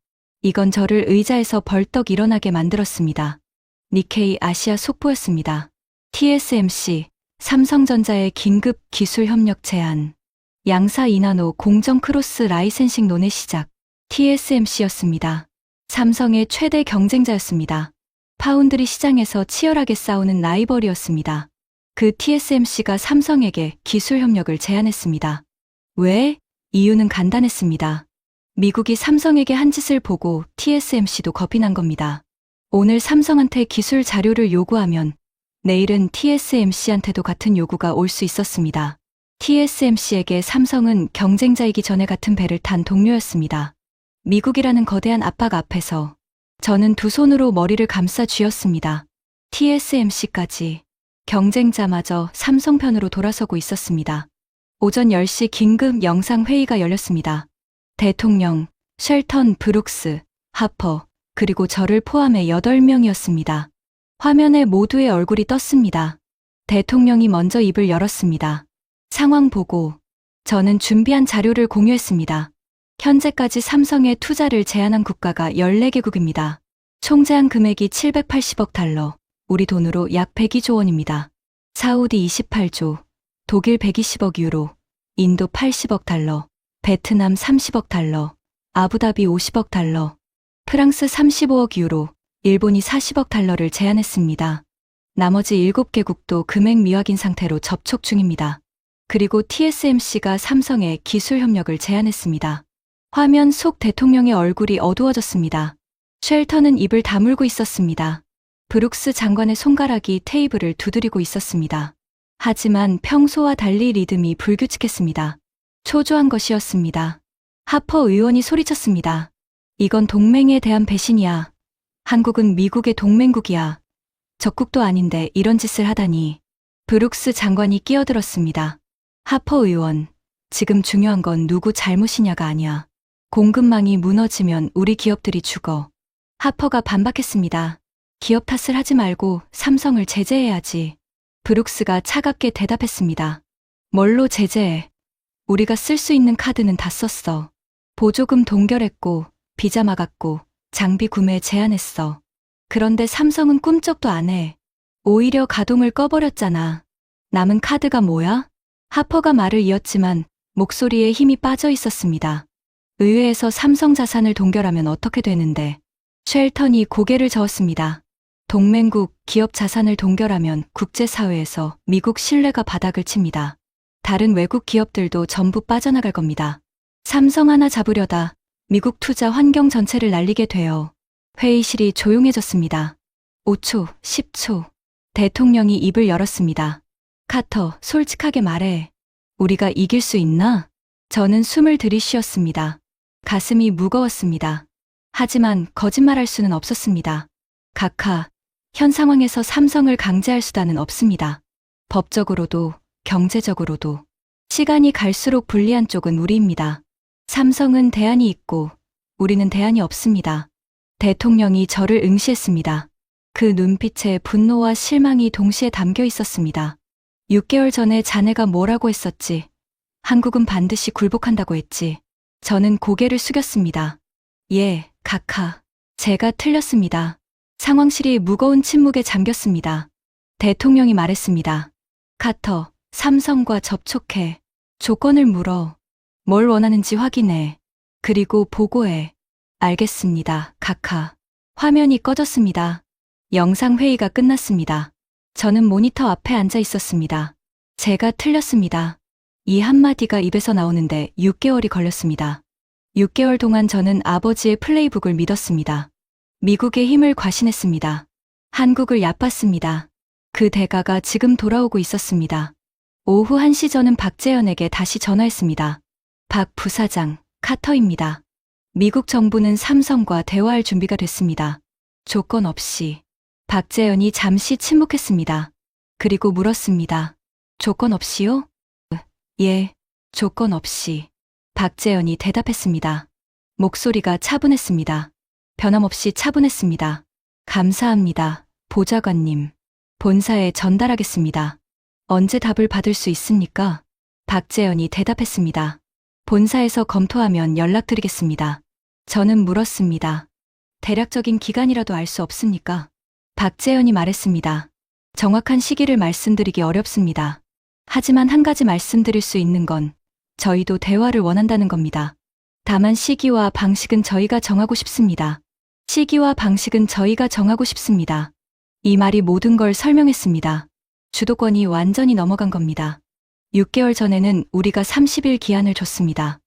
이건 저를 의자에서 벌떡 일어나게 만들었습니다. 니케이 아시아 속보였습니다. TSMC, 삼성전자의 긴급 기술 협력 제안. 양사 이나노 공정 크로스 라이센싱 논의 시작. TSMC였습니다. 삼성의 최대 경쟁자였습니다. 파운드리 시장에서 치열하게 싸우는 라이벌이었습니다. 그 TSMC가 삼성에게 기술 협력을 제안했습니다. 왜? 이유는 간단했습니다. 미국이 삼성에게 한 짓을 보고 TSMC도 겁이 난 겁니다. 오늘 삼성한테 기술 자료를 요구하면 내일은 TSMC한테도 같은 요구가 올 수 있었습니다. TSMC에게 삼성은 경쟁자이기 전에 같은 배를 탄 동료였습니다. 미국이라는 거대한 압박 앞에서 저는 두 손으로 머리를 감싸 쥐었습니다. TSMC까지 경쟁자마저 삼성 편으로 돌아서고 있었습니다. 오전 10시 긴급 영상회의가 열렸습니다. 대통령, 쉘턴, 브룩스, 하퍼, 그리고 저를 포함해 8명이었습니다. 화면에 모두의 얼굴이 떴습니다. 대통령이 먼저 입을 열었습니다. 상황 보고 저는 준비한 자료를 공유했습니다. 현재까지 삼성에 투자를 제안한 국가가 14개국입니다. 총 제한 금액이 780억 달러, 우리 돈으로 약 102조 원입니다. 사우디 28조, 독일 120억 유로, 인도 80억 달러, 베트남 30억 달러, 아부다비 50억 달러, 프랑스 35억 유로, 일본이 40억 달러를 제안했습니다. 나머지 7개국도 금액 미확인 상태로 접촉 중입니다. 그리고 TSMC가 삼성에 기술 협력을 제안했습니다. 화면 속 대통령의 얼굴이 어두워졌습니다. 쉘턴은 입을 다물고 있었습니다. 브룩스 장관의 손가락이 테이블을 두드리고 있었습니다. 하지만 평소와 달리 리듬이 불규칙했습니다. 초조한 것이었습니다. 하퍼 의원이 소리쳤습니다. 이건 동맹에 대한 배신이야. 한국은 미국의 동맹국이야. 적국도 아닌데 이런 짓을 하다니. 브룩스 장관이 끼어들었습니다. 하퍼 의원, 지금 중요한 건 누구 잘못이냐가 아니야. 공급망이 무너지면 우리 기업들이 죽어. 하퍼가 반박했습니다. 기업 탓을 하지 말고 삼성을 제재해야지. 브룩스가 차갑게 대답했습니다. 뭘로 제재해? 우리가 쓸 수 있는 카드는 다 썼어. 보조금 동결했고, 비자 막았고, 장비 구매 제한했어. 그런데 삼성은 꿈쩍도 안 해. 오히려 가동을 꺼버렸잖아. 남은 카드가 뭐야? 하퍼가 말을 이었지만 목소리에 힘이 빠져 있었습니다. 의회에서 삼성 자산을 동결하면 어떻게 되는데? 쉘턴이 고개를 저었습니다. 동맹국 기업 자산을 동결하면 국제사회에서 미국 신뢰가 바닥을 칩니다. 다른 외국 기업들도 전부 빠져나갈 겁니다. 삼성 하나 잡으려다 미국 투자 환경 전체를 날리게 돼요. 회의실이 조용해졌습니다. 5초, 10초. 대통령이 입을 열었습니다. 카터, 솔직하게 말해. 우리가 이길 수 있나? 저는 숨을 들이쉬었습니다. 가슴이 무거웠습니다. 하지만 거짓말할 수는 없었습니다. 각하, 현 상황에서 삼성을 강제할 수단은 없습니다. 법적으로도, 경제적으로도. 시간이 갈수록 불리한 쪽은 우리입니다. 삼성은 대안이 있고, 우리는 대안이 없습니다. 대통령이 저를 응시했습니다. 그 눈빛에 분노와 실망이 동시에 담겨 있었습니다. 6개월 전에 자네가 뭐라고 했었지? 한국은 반드시 굴복한다고 했지. 저는 고개를 숙였습니다. 예, 각하. 제가 틀렸습니다. 상황실이 무거운 침묵에 잠겼습니다. 대통령이 말했습니다. 카터, 삼성과 접촉해. 조건을 물어. 뭘 원하는지 확인해. 그리고 보고해. 알겠습니다, 각하. 화면이 꺼졌습니다. 영상회의가 끝났습니다. 저는 모니터 앞에 앉아 있었습니다. 제가 틀렸습니다. 이 한마디가 입에서 나오는데 6개월이 걸렸습니다. 6개월 동안 저는 아버지의 플레이북을 믿었습니다. 미국의 힘을 과신했습니다. 한국을 얕봤습니다. 그 대가가 지금 돌아오고 있었습니다. 오후 1시 저는 박재현에게 다시 전화했습니다. 박 부사장, 카터입니다. 미국 정부는 삼성과 대화할 준비가 됐습니다. 조건 없이. 박재현이 잠시 침묵했습니다. 그리고 물었습니다. 조건 없이요? 예, 조건 없이. 박재현이 대답했습니다. 목소리가 차분했습니다. 변함없이 차분했습니다. 감사합니다, 보좌관님. 본사에 전달하겠습니다. 언제 답을 받을 수 있습니까? 박재현이 대답했습니다. 본사에서 검토하면 연락드리겠습니다. 저는 물었습니다. 대략적인 기간이라도 알 수 없습니까? 박재현이 말했습니다. 정확한 시기를 말씀드리기 어렵습니다. 하지만 한 가지 말씀드릴 수 있는 건 저희도 대화를 원한다는 겁니다. 다만 시기와 방식은 저희가 정하고 싶습니다. 시기와 방식은 저희가 정하고 싶습니다. 이 말이 모든 걸 설명했습니다. 주도권이 완전히 넘어간 겁니다. 6개월 전에는 우리가 30일 기한을 줬습니다.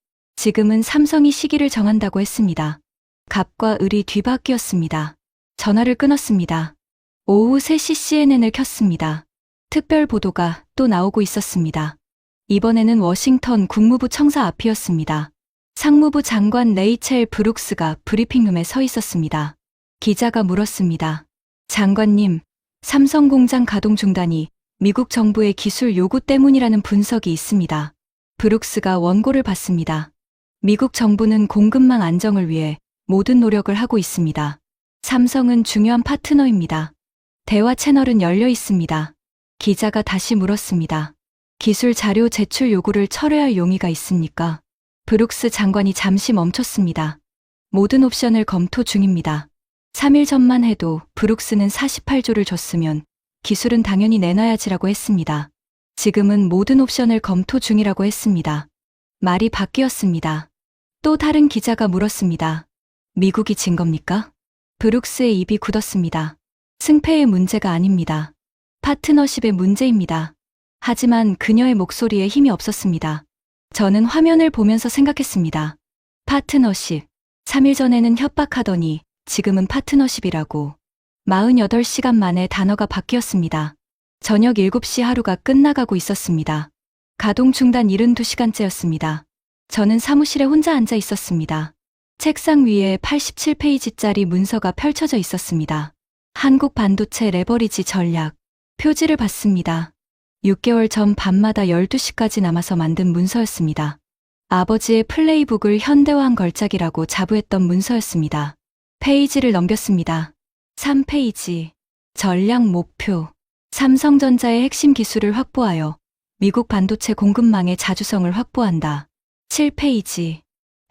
지금은 삼성이 시기를 정한다고 했습니다. 갑과 을이 뒤바뀌었습니다. 전화를 끊었습니다. 오후 3시 CNN을 켰습니다. 특별 보도가 또 나오고 있었습니다. 이번에는 워싱턴 국무부 청사 앞이었습니다. 상무부 장관 레이첼 브룩스가 브리핑룸에 서 있었습니다. 기자가 물었습니다. 장관님, 삼성 공장 가동 중단이 미국 정부의 기술 요구 때문이라는 분석이 있습니다. 브룩스가 원고를 받습니다. 미국 정부는 공급망 안정을 위해 모든 노력을 하고 있습니다. 삼성은 중요한 파트너입니다. 대화 채널은 열려 있습니다. 기자가 다시 물었습니다. 기술 자료 제출 요구를 철회할 용의가 있습니까? 브룩스 장관이 잠시 멈췄습니다. 모든 옵션을 검토 중입니다. 3일 전만 해도 브룩스는 48조를 줬으면 기술은 당연히 내놔야지라고 했습니다. 지금은 모든 옵션을 검토 중이라고 했습니다. 말이 바뀌었습니다. 또 다른 기자가 물었습니다. 미국이 진 겁니까? 브룩스의 입이 굳었습니다. 승패의 문제가 아닙니다. 파트너십의 문제입니다. 하지만 그녀의 목소리에 힘이 없었습니다. 저는 화면을 보면서 생각했습니다. 파트너십. 3일 전에는 협박하더니 지금은 파트너십이라고. 48시간 만에 단어가 바뀌었습니다. 저녁 7시 하루가 끝나가고 있었습니다. 가동 중단 72시간째였습니다. 저는 사무실에 혼자 앉아 있었습니다. 책상 위에 87페이지짜리 문서가 펼쳐져 있었습니다. 한국 반도체 레버리지 전략. 표지를 봤습니다. 6개월 전 밤마다 12시까지 남아서 만든 문서였습니다. 아버지의 플레이북을 현대화한 걸작이라고 자부했던 문서였습니다. 페이지를 넘겼습니다. 3페이지. 전략 목표. 삼성전자의 핵심 기술을 확보하여 미국 반도체 공급망의 자주성을 확보한다. 7페이지.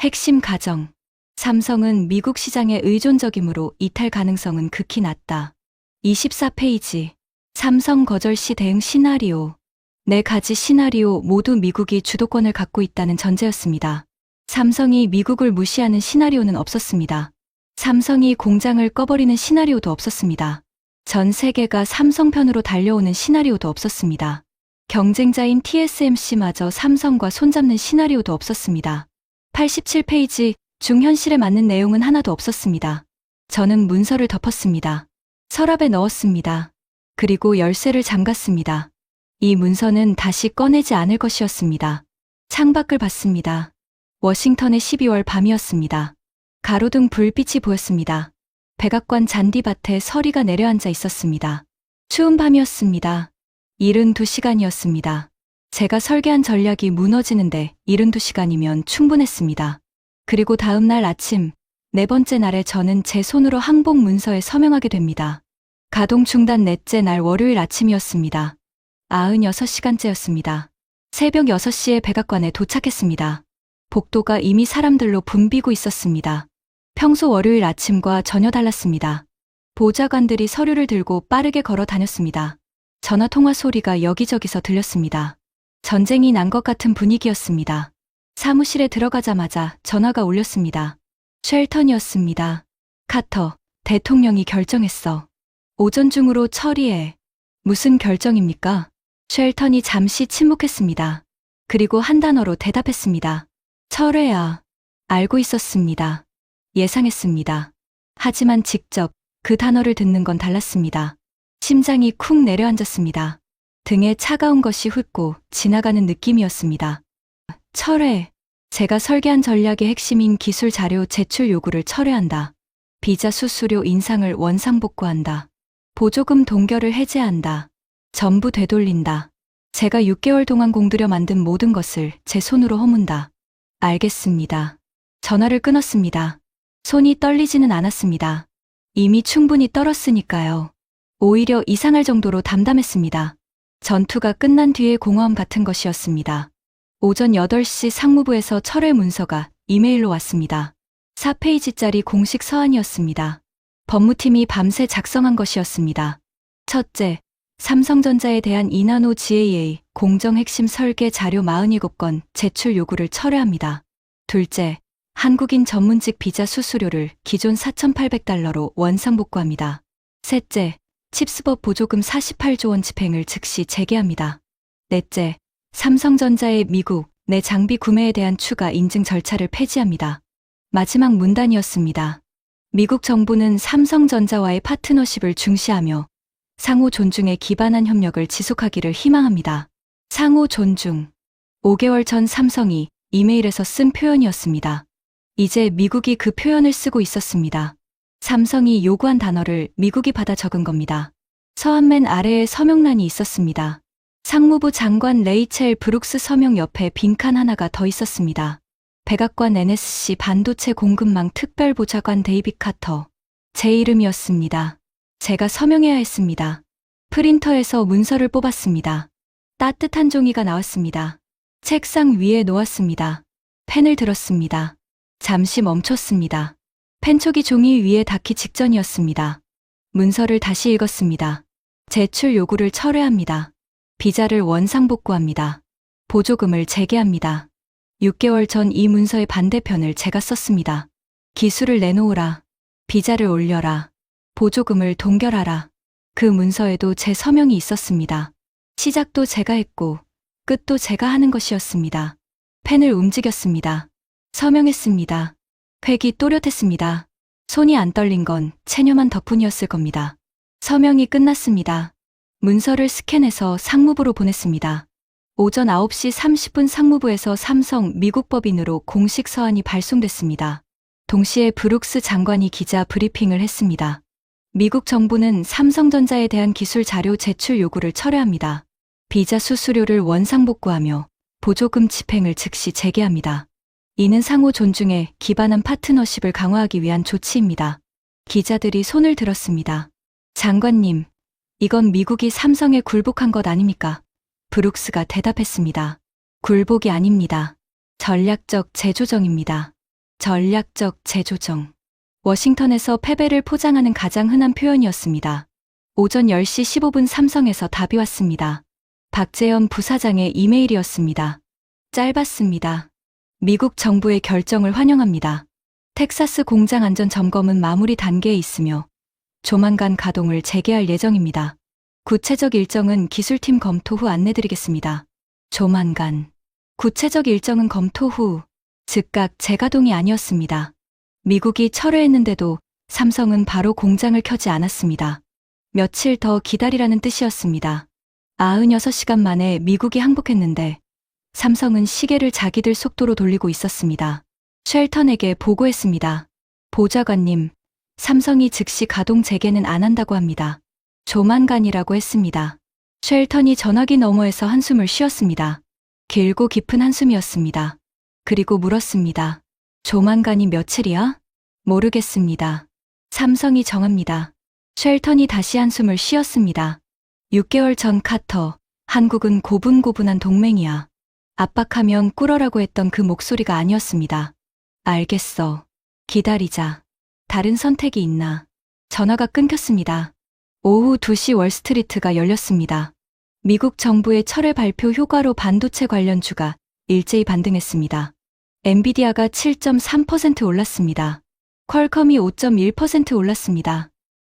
핵심 가정. 삼성은 미국 시장에 의존적이므로 이탈 가능성은 극히 낮다. 24페이지. 삼성 거절 시 대응 시나리오. 4가지 시나리오 모두 미국이 주도권을 갖고 있다는 전제였습니다. 삼성이 미국을 무시하는 시나리오는 없었습니다. 삼성이 공장을 꺼버리는 시나리오도 없었습니다. 전 세계가 삼성 편으로 달려오는 시나리오도 없었습니다. 경쟁자인 TSMC마저 삼성과 손잡는 시나리오도 없었습니다. 87페이지 중 현실에 맞는 내용은 하나도 없었습니다. 저는 문서를 덮었습니다. 서랍에 넣었습니다. 그리고 열쇠를 잠갔습니다. 이 문서는 다시 꺼내지 않을 것이었습니다. 창밖을 봤습니다. 워싱턴의 12월 밤이었습니다. 가로등 불빛이 보였습니다. 백악관 잔디밭에 서리가 내려앉아 있었습니다. 추운 밤이었습니다. 72시간이었습니다. 제가 설계한 전략이 무너지는데 72시간이면 충분했습니다. 그리고 다음 날 아침, 4번째 날에 저는 제 손으로 항복 문서에 서명하게 됩니다. 가동 중단 넷째 날 월요일 아침이었습니다. 96시간째였습니다. 새벽 6시에 백악관에 도착했습니다. 복도가 이미 사람들로 붐비고 있었습니다. 평소 월요일 아침과 전혀 달랐습니다. 보좌관들이 서류를 들고 빠르게 걸어 다녔습니다. 전화 통화 소리가 여기저기서 들렸습니다. 전쟁이 난 것 같은 분위기였습니다. 사무실에 들어가자마자 전화가 울렸습니다. 쉘턴이었습니다. 카터, 대통령이 결정했어. 오전 중으로 처리해. 무슨 결정입니까? 쉘턴이 잠시 침묵했습니다. 그리고 한 단어로 대답했습니다. 철회야. 알고 있었습니다. 예상했습니다. 하지만 직접 그 단어를 듣는 건 달랐습니다. 심장이 쿵 내려앉았습니다. 등에 차가운 것이 훑고 지나가는 느낌이었습니다. 철회. 제가 설계한 전략의 핵심인 기술 자료 제출 요구를 철회한다. 비자 수수료 인상을 원상복구한다. 보조금 동결을 해제한다. 전부 되돌린다. 제가 6개월 동안 공들여 만든 모든 것을 제 손으로 허문다. 알겠습니다. 전화를 끊었습니다. 손이 떨리지는 않았습니다. 이미 충분히 떨었으니까요. 오히려 이상할 정도로 담담했습니다. 전투가 끝난 뒤의 공허함 같은 것이었습니다. 오전 8시 상무부에서 철회 문서가 이메일로 왔습니다. 4페이지짜리 공식 서한이었습니다. 법무팀이 밤새 작성한 것이었습니다. 첫째, 삼성전자에 대한 이나노 GAA 공정 핵심 설계 자료 47건 제출 요구를 철회합니다. 둘째, 한국인 전문직 비자 수수료를 기존 4,800달러로 원상복구합니다. 셋째, 칩스법 보조금 48조 원 집행을 즉시 재개합니다. 넷째, 삼성전자의 미국, 내 장비 구매에 대한 추가 인증 절차를 폐지합니다. 마지막 문단이었습니다. 미국 정부는 삼성전자와의 파트너십을 중시하며 상호 존중에 기반한 협력을 지속하기를 희망합니다. 상호 존중. 5개월 전 삼성이 이메일에서 쓴 표현이었습니다. 이제 미국이 그 표현을 쓰고 있었습니다. 삼성이 요구한 단어를 미국이 받아 적은 겁니다. 서한 맨 아래에 서명란이 있었습니다. 상무부 장관 레이첼 브룩스 서명 옆에 빈칸 하나가 더 있었습니다. 백악관 NSC 반도체 공급망 특별보좌관 데이빗 카터. 제 이름이었습니다. 제가 서명해야 했습니다. 프린터에서 문서를 뽑았습니다. 따뜻한 종이가 나왔습니다. 책상 위에 놓았습니다. 펜을 들었습니다. 잠시 멈췄습니다. 펜촉이 종이 위에 닿기 직전이었습니다. 문서를 다시 읽었습니다. 제출 요구를 철회합니다. 비자를 원상복구합니다. 보조금을 재개합니다. 6개월 전 이 문서의 반대편을 제가 썼습니다. 기술을 내놓으라. 비자를 올려라. 보조금을 동결하라. 그 문서에도 제 서명이 있었습니다. 시작도 제가 했고 끝도 제가 하는 것이었습니다. 펜을 움직였습니다. 서명했습니다. 획이 또렷했습니다. 손이 안 떨린 건 체념한 덕분이었을 겁니다. 서명이 끝났습니다. 문서를 스캔해서 상무부로 보냈습니다. 오전 9시 30분 상무부에서 삼성 미국 법인으로 공식 서한이 발송됐습니다. 동시에 브룩스 장관이 기자 브리핑을 했습니다. 미국 정부는 삼성전자에 대한 기술 자료 제출 요구를 철회합니다. 비자 수수료를 원상복구하며 보조금 집행을 즉시 재개합니다. 이는 상호 존중에 기반한 파트너십을 강화하기 위한 조치입니다. 기자들이 손을 들었습니다. 장관님, 이건 미국이 삼성에 굴복한 것 아닙니까? 브룩스가 대답했습니다. 굴복이 아닙니다. 전략적 재조정입니다. 전략적 재조정. 워싱턴에서 패배를 포장하는 가장 흔한 표현이었습니다. 오전 10시 15분 삼성에서 답이 왔습니다. 박재현 부사장의 이메일이었습니다. 짧았습니다. 미국 정부의 결정을 환영합니다. 텍사스 공장 안전 점검은 마무리 단계에 있으며 조만간 가동을 재개할 예정입니다. 구체적 일정은 기술팀 검토 후 안내드리겠습니다. 조만간. 구체적 일정은 검토 후. 즉각 재가동이 아니었습니다. 미국이 철회했는데도 삼성은 바로 공장을 켜지 않았습니다. 며칠 더 기다리라는 뜻이었습니다. 96시간 만에 미국이 항복했는데 삼성은 시계를 자기들 속도로 돌리고 있었습니다. 쉘턴에게 보고했습니다. 보좌관님, 삼성이 즉시 가동 재개는 안 한다고 합니다. 조만간이라고 했습니다. 쉘턴이 전화기 너머에서 한숨을 쉬었습니다. 길고 깊은 한숨이었습니다. 그리고 물었습니다. 조만간이 며칠이야? 모르겠습니다. 삼성이 정합니다. 쉘턴이 다시 한숨을 쉬었습니다. 6개월 전 카터, 한국은 고분고분한 동맹이야. 압박하면 꿇어라고 했던 그 목소리가 아니었습니다. 알겠어. 기다리자. 다른 선택이 있나? 전화가 끊겼습니다. 오후 2시 월스트리트가 열렸습니다. 미국 정부의 철회 발표 효과로 반도체 관련주가 일제히 반등했습니다. 엔비디아가 7.3% 올랐습니다. 퀄컴이 5.1% 올랐습니다.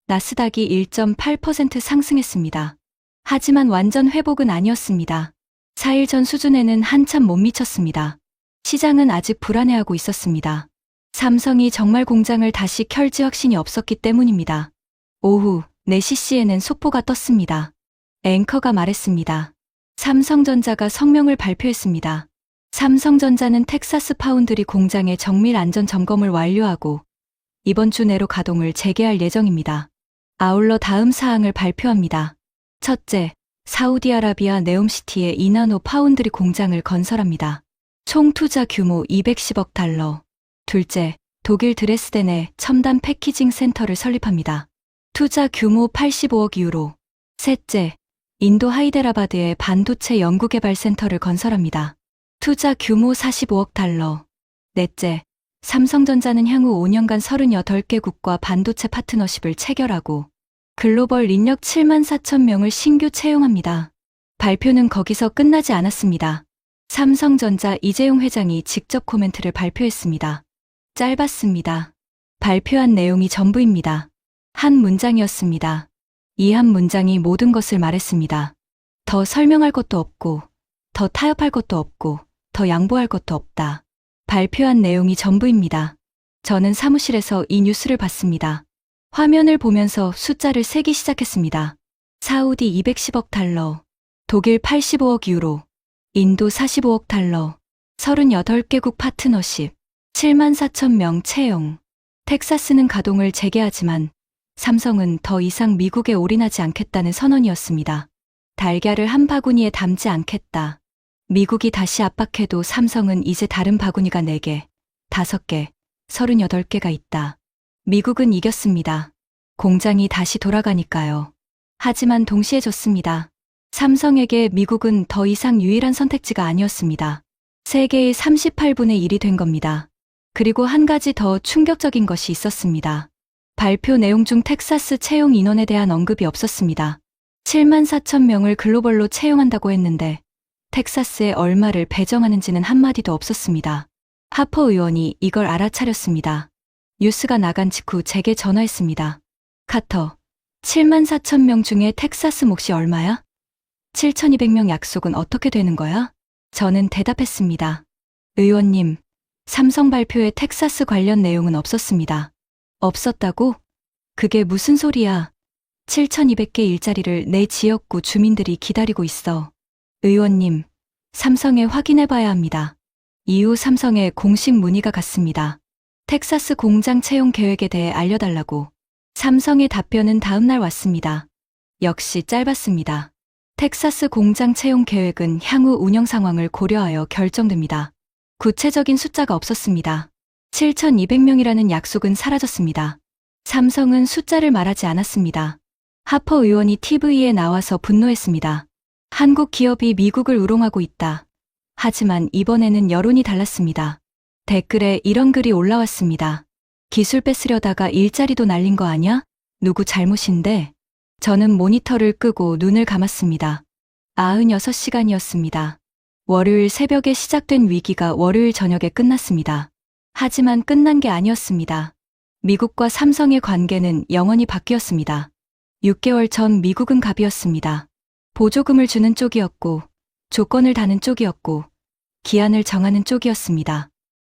나스닥이 1.8% 상승했습니다. 하지만 완전 회복은 아니었습니다. 4일 전 수준에는 한참 못 미쳤습니다. 시장은 아직 불안해하고 있었습니다. 삼성이 정말 공장을 다시 켤지 확신이 없었기 때문입니다. 오후 4시에는 속보가 떴습니다. 앵커가 말했습니다. 삼성전자가 성명을 발표했습니다. 삼성전자는 텍사스 파운드리 공장의 정밀 안전 점검을 완료하고 이번 주 내로 가동을 재개할 예정입니다. 아울러 다음 사항을 발표합니다. 첫째, 사우디아라비아 네옴시티에 이나노 파운드리 공장을 건설합니다. 총 투자 규모 210억 달러. 둘째, 독일 드레스덴에 첨단 패키징 센터를 설립합니다. 투자 규모 85억 유로. 셋째, 인도 하이데라바드에 반도체 연구개발 센터를 건설합니다. 투자 규모 45억 달러. 넷째, 삼성전자는 향후 5년간 38개국과 반도체 파트너십을 체결하고 글로벌 인력 7만 4천 명을 신규 채용합니다. 발표는 거기서 끝나지 않았습니다. 삼성전자 이재용 회장이 직접 코멘트를 발표했습니다. 짧았습니다. 발표한 내용이 전부입니다. 한 문장이었습니다. 이 한 문장이 모든 것을 말했습니다. 더 설명할 것도 없고, 더 타협할 것도 없고, 더 양보할 것도 없다. 발표한 내용이 전부입니다. 저는 사무실에서 이 뉴스를 봤습니다. 화면을 보면서 숫자를 세기 시작했습니다. 사우디 210억 달러, 독일 85억 유로, 인도 45억 달러, 38개국 파트너십, 7만 4천 명 채용. 텍사스는 가동을 재개하지만 삼성은 더 이상 미국에 올인하지 않겠다는 선언이었습니다. 달걀을 한 바구니에 담지 않겠다. 미국이 다시 압박해도 삼성은 이제 다른 바구니가 4개, 5개, 38개가 있다. 미국은 이겼습니다. 공장이 다시 돌아가니까요. 하지만 동시에 졌습니다. 삼성에게 미국은 더 이상 유일한 선택지가 아니었습니다. 세계의 38분의 1이 된 겁니다. 그리고 한 가지 더 충격적인 것이 있었습니다. 발표 내용 중 텍사스 채용 인원에 대한 언급이 없었습니다. 7만 4천 명을 글로벌로 채용한다고 했는데 텍사스에 얼마를 배정하는지는 한마디도 없었습니다. 하퍼 의원이 이걸 알아차렸습니다. 뉴스가 나간 직후 제게 전화했습니다. 카터, 7만 4천 명 중에 텍사스 몫이 얼마야? 7,200명 약속은 어떻게 되는 거야? 저는 대답했습니다. 의원님, 삼성 발표에 텍사스 관련 내용은 없었습니다. 없었다고? 그게 무슨 소리야? 7,200개 일자리를 내 지역구 주민들이 기다리고 있어. 의원님, 삼성에 확인해봐야 합니다. 이후 삼성에 공식 문의가 갔습니다. 텍사스 공장 채용 계획에 대해 알려달라고. 삼성의 답변은 다음날 왔습니다. 역시 짧았습니다. 텍사스 공장 채용 계획은 향후 운영 상황을 고려하여 결정됩니다. 구체적인 숫자가 없었습니다. 7,200명이라는 약속은 사라졌습니다. 삼성은 숫자를 말하지 않았습니다. 하퍼 의원이 TV에 나와서 분노했습니다. 한국 기업이 미국을 우롱하고 있다. 하지만 이번에는 여론이 달랐습니다. 댓글에 이런 글이 올라왔습니다. 기술 뺏으려다가 일자리도 날린 거 아냐? 누구 잘못인데? 저는 모니터를 끄고 눈을 감았습니다. 96시간이었습니다. 월요일 새벽에 시작된 위기가 월요일 저녁에 끝났습니다. 하지만 끝난 게 아니었습니다. 미국과 삼성의 관계는 영원히 바뀌었습니다. 6개월 전 미국은 갑이었습니다. 보조금을 주는 쪽이었고, 조건을 다는 쪽이었고, 기한을 정하는 쪽이었습니다.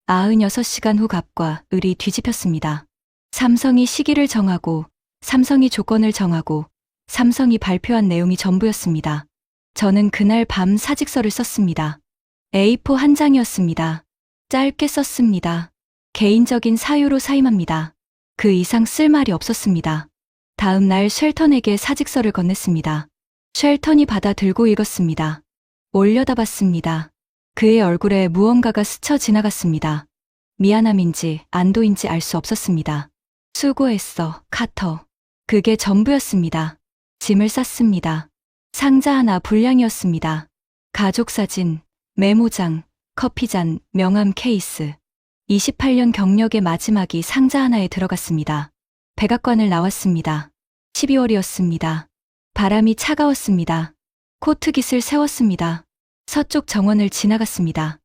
96시간 후 갑과 을이 뒤집혔습니다. 삼성이 시기를 정하고, 삼성이 조건을 정하고, 삼성이 발표한 내용이 전부였습니다. 저는 그날 밤 사직서를 썼습니다. A4 한 장이었습니다. 짧게 썼습니다. 개인적인 사유로 사임합니다. 그 이상 쓸 말이 없었습니다. 다음 날 쉘턴에게 사직서를 건넸습니다. 쉘턴이 받아 들고 읽었습니다. 올려다봤습니다. 그의 얼굴에 무언가가 스쳐 지나갔습니다. 미안함인지 안도인지 알 수 없었습니다. 수고했어, 카터. 그게 전부였습니다. 짐을 쌌습니다. 상자 하나 불량이었습니다. 가족사진, 메모장, 커피잔, 명함 케이스. 28년 경력의 마지막이 상자 하나에 들어갔습니다. 백악관을 나왔습니다. 12월이었습니다. 바람이 차가웠습니다. 코트깃을 세웠습니다. 서쪽 정원을 지나갔습니다.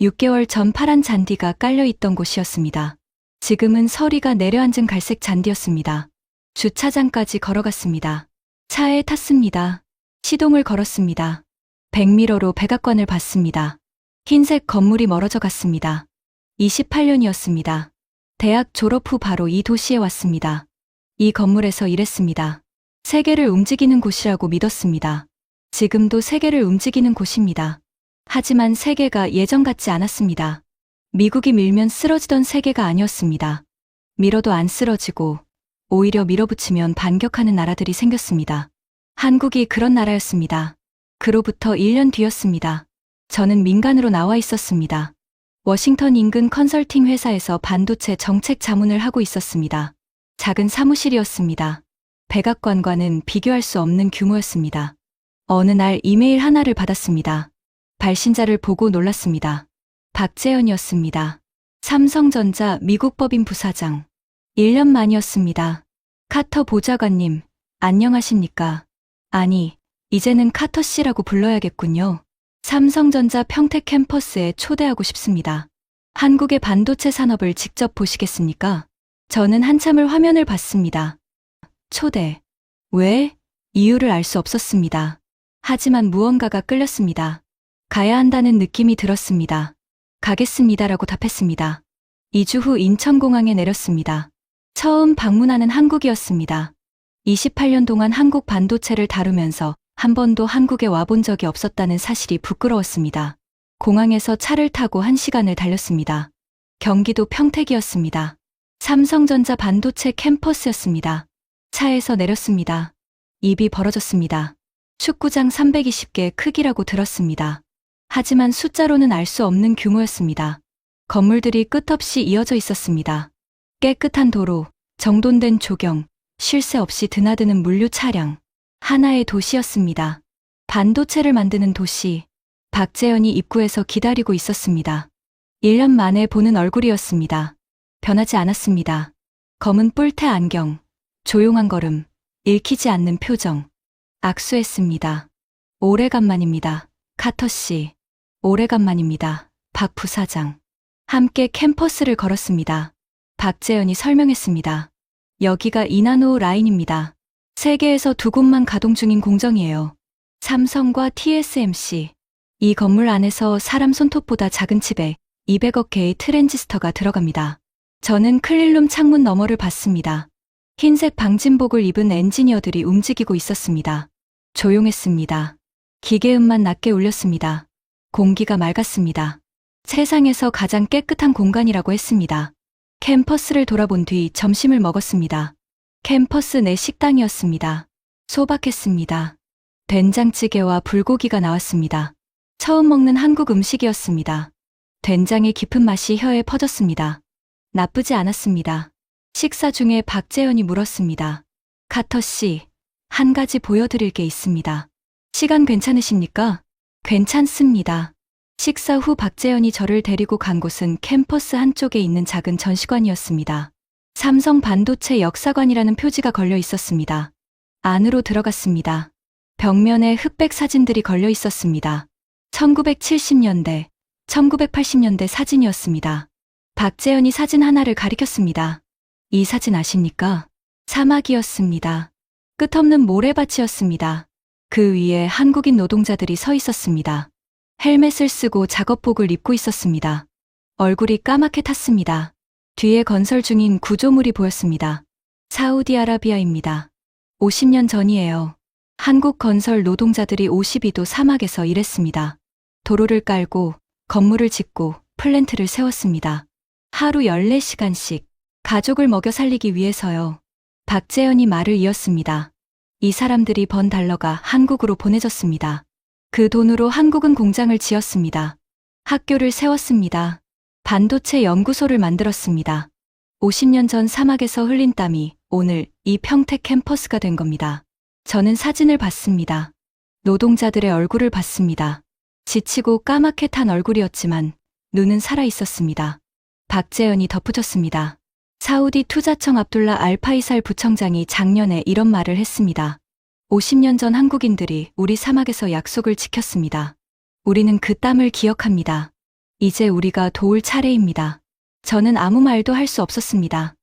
6개월 전 파란 잔디가 깔려있던 곳이었습니다. 지금은 서리가 내려앉은 갈색 잔디였습니다. 주차장까지 걸어갔습니다. 차에 탔습니다. 시동을 걸었습니다. 백미러로 백악관을 봤습니다. 흰색 건물이 멀어져 갔습니다. 28년이었습니다. 대학 졸업 후 바로 이 도시에 왔습니다. 이 건물에서 일했습니다. 세계를 움직이는 곳이라고 믿었습니다. 지금도 세계를 움직이는 곳입니다. 하지만 세계가 예전 같지 않았습니다. 미국이 밀면 쓰러지던 세계가 아니었습니다. 밀어도 안 쓰러지고 오히려 밀어붙이면 반격하는 나라들이 생겼습니다. 한국이 그런 나라였습니다. 그로부터 1년 뒤였습니다. 저는 민간으로 나와 있었습니다. 워싱턴 인근 컨설팅 회사에서 반도체 정책 자문을 하고 있었습니다. 작은 사무실이었습니다. 백악관과는 비교할 수 없는 규모였습니다. 어느 날 이메일 하나를 받았습니다. 발신자를 보고 놀랐습니다. 박재현이었습니다. 삼성전자 미국 법인 부사장. 1년 만이었습니다. 카터 보좌관님, 안녕하십니까? 아니, 이제는 카터 씨라고 불러야겠군요. 삼성전자 평택 캠퍼스에 초대하고 싶습니다. 한국의 반도체 산업을 직접 보시겠습니까? 저는 한참을 화면을 봤습니다. 초대. 왜? 이유를 알 수 없었습니다. 하지만 무언가가 끌렸습니다. 가야 한다는 느낌이 들었습니다. 가겠습니다라고 답했습니다. 2주 후 인천공항에 내렸습니다. 처음 방문하는 한국이었습니다. 28년 동안 한국 반도체를 다루면서 한 번도 한국에 와본 적이 없었다는 사실이 부끄러웠습니다. 공항에서 차를 타고 1시간을 달렸습니다. 경기도 평택이었습니다. 삼성전자 반도체 캠퍼스였습니다. 차에서 내렸습니다. 입이 벌어졌습니다. 축구장 320개 크기라고 들었습니다. 하지만 숫자로는 알 수 없는 규모였습니다. 건물들이 끝없이 이어져 있었습니다. 깨끗한 도로, 정돈된 조경, 쉴 새 없이 드나드는 물류 차량. 하나의 도시였습니다. 반도체를 만드는 도시. 박재현이 입구에서 기다리고 있었습니다. 1년 만에 보는 얼굴이었습니다. 변하지 않았습니다. 검은 뿔테 안경, 조용한 걸음, 읽히지 않는 표정. 악수했습니다. 오래간만입니다. 카터 씨. 오래간만입니다. 박 부사장. 함께 캠퍼스를 걸었습니다. 박재현이 설명했습니다. 여기가 이나노 라인입니다. 세계에서 2곳만 가동 중인 공정이에요. 삼성과 TSMC. 이 건물 안에서 사람 손톱보다 작은 칩에 200억 개의 트랜지스터가 들어갑니다. 저는 클린룸 창문 너머를 봤습니다. 흰색 방진복을 입은 엔지니어들이 움직이고 있었습니다. 조용했습니다. 기계음만 낮게 울렸습니다. 공기가 맑았습니다. 세상에서 가장 깨끗한 공간이라고 했습니다. 캠퍼스를 돌아본 뒤 점심을 먹었습니다. 캠퍼스 내 식당이었습니다. 소박했습니다. 된장찌개와 불고기가 나왔습니다. 처음 먹는 한국 음식이었습니다. 된장의 깊은 맛이 혀에 퍼졌습니다. 나쁘지 않았습니다. 식사 중에 박재현이 물었습니다. 카터 씨, 한 가지 보여드릴 게 있습니다. 시간 괜찮으십니까? 괜찮습니다. 식사 후 박재현이 저를 데리고 간 곳은 캠퍼스 한쪽에 있는 작은 전시관이었습니다. 삼성 반도체 역사관이라는 표지가 걸려 있었습니다. 안으로 들어갔습니다. 벽면에 흑백 사진들이 걸려 있었습니다. 1970년대, 1980년대 사진이었습니다. 박재현이 사진 하나를 가리켰습니다. 이 사진 아십니까? 사막이었습니다. 끝없는 모래밭이었습니다. 그 위에 한국인 노동자들이 서 있었습니다. 헬멧을 쓰고 작업복을 입고 있었습니다. 얼굴이 까맣게 탔습니다. 뒤에 건설 중인 구조물이 보였습니다. 사우디아라비아입니다. 50년 전이에요. 한국 건설 노동자들이 52도 사막에서 일했습니다. 도로를 깔고 건물을 짓고 플랜트를 세웠습니다. 하루 14시간씩 가족을 먹여 살리기 위해서요. 박재현이 말을 이었습니다. 이 사람들이 번 달러가 한국으로 보내졌습니다. 그 돈으로 한국은 공장을 지었습니다. 학교를 세웠습니다. 반도체 연구소를 만들었습니다. 50년 전 사막에서 흘린 땀이 오늘 이 평택 캠퍼스가 된 겁니다. 저는 사진을 봤습니다. 노동자들의 얼굴을 봤습니다. 지치고 까맣게 탄 얼굴이었지만 눈은 살아 있었습니다. 박재현이 덧붙였습니다. 사우디 투자청 압둘라 알파이살 부청장이 작년에 이런 말을 했습니다. 50년 전 한국인들이 우리 사막에서 약속을 지켰습니다. 우리는 그 땀을 기억합니다. 이제 우리가 도울 차례입니다. 저는 아무 말도 할 수 없었습니다.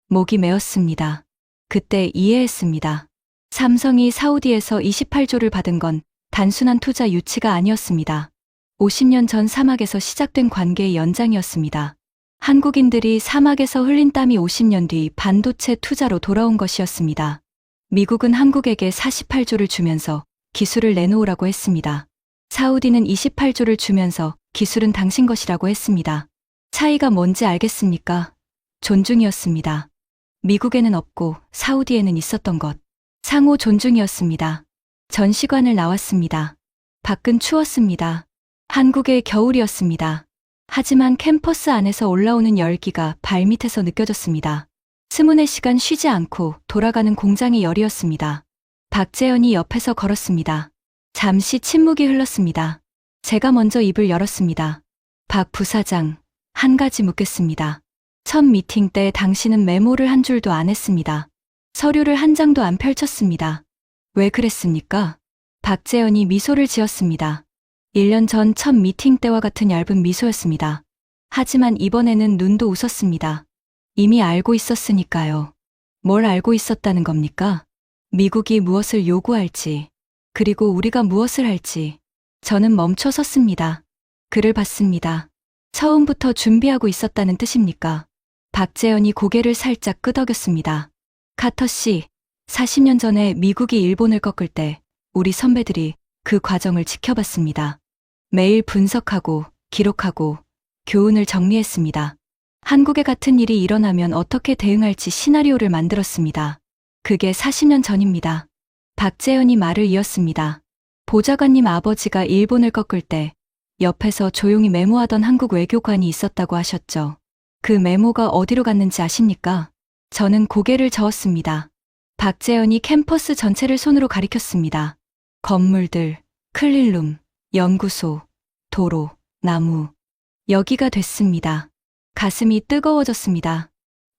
목이 메었습니다. 그때 이해했습니다. 삼성이 사우디에서 28조를 받은 건 단순한 투자 유치가 아니었습니다. 50년 전 사막에서 시작된 관계의 연장이었습니다. 한국인들이 사막에서 흘린 땀이 50년 뒤 반도체 투자로 돌아온 것이었습니다. 미국은 한국에게 48조를 주면서 기술을 내놓으라고 했습니다. 사우디는 28조를 주면서 기술은 당신 것이라고 했습니다. 차이가 뭔지 알겠습니까? 존중이었습니다. 미국에는 없고 사우디에는 있었던 것. 상호 존중이었습니다. 전시관을 나왔습니다. 밖은 추웠습니다. 한국의 겨울이었습니다. 하지만 캠퍼스 안에서 올라오는 열기가 발밑에서 느껴졌습니다. 24시간 쉬지 않고 돌아가는 공장의 열이었습니다. 박재현이 옆에서 걸었습니다. 잠시 침묵이 흘렀습니다. 제가 먼저 입을 열었습니다. 박 부사장, 한 가지 묻겠습니다. 첫 미팅 때 당신은 메모를 한 줄도 안 했습니다. 서류를 한 장도 안 펼쳤습니다. 왜 그랬습니까? 박재현이 미소를 지었습니다. 1년 전 첫 미팅 때와 같은 얇은 미소였습니다. 하지만 이번에는 눈도 웃었습니다. 이미 알고 있었으니까요. 뭘 알고 있었다는 겁니까? 미국이 무엇을 요구할지, 그리고 우리가 무엇을 할지. 저는 멈춰 섰습니다. 글을 봤습니다. 처음부터 준비하고 있었다는 뜻입니까? 박재현이 고개를 살짝 끄덕였습니다. 카터 씨, 40년 전에 미국이 일본을 꺾을 때 우리 선배들이 그 과정을 지켜봤습니다. 매일 분석하고 기록하고 교훈을 정리했습니다. 한국에 같은 일이 일어나면 어떻게 대응할지 시나리오를 만들었습니다. 그게 40년 전입니다. 박재현이 말을 이었습니다. 보좌관님 아버지가 일본을 꺾을 때 옆에서 조용히 메모하던 한국 외교관이 있었다고 하셨죠. 그 메모가 어디로 갔는지 아십니까? 저는 고개를 저었습니다. 박재현이 캠퍼스 전체를 손으로 가리켰습니다. 건물들, 클린룸, 연구소, 도로, 나무. 여기가 됐습니다. 가슴이 뜨거워졌습니다.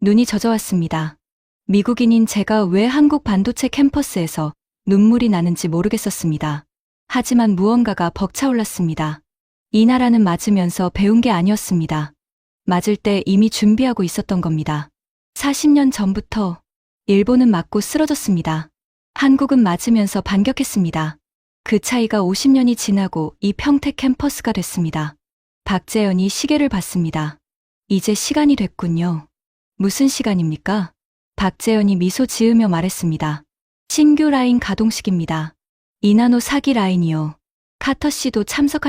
눈이 젖어왔습니다. 미국인인 제가 왜 한국 반도체 캠퍼스에서 눈물이 나는지 모르겠었습니다. 하지만 무언가가 벅차올랐습니다. 이 나라는 맞으면서 배운 게 아니었습니다. 맞을 때 이미 준비하고 있었던 겁니다. 40년 전부터 일본은 맞고 쓰러졌습니다. 한국은 맞으면서 반격했습니다. 그 차이가 50년이 지나고 이 평택 캠퍼스가 됐습니다. 박재현이 시계를 봤습니다. 이제 시간이 됐군요. 무슨 시간입니까? 박재현이 미소 지으며 말했습니다. 신규 라인 가동식입니다. 이나노 사기 라인이요. 카터 씨도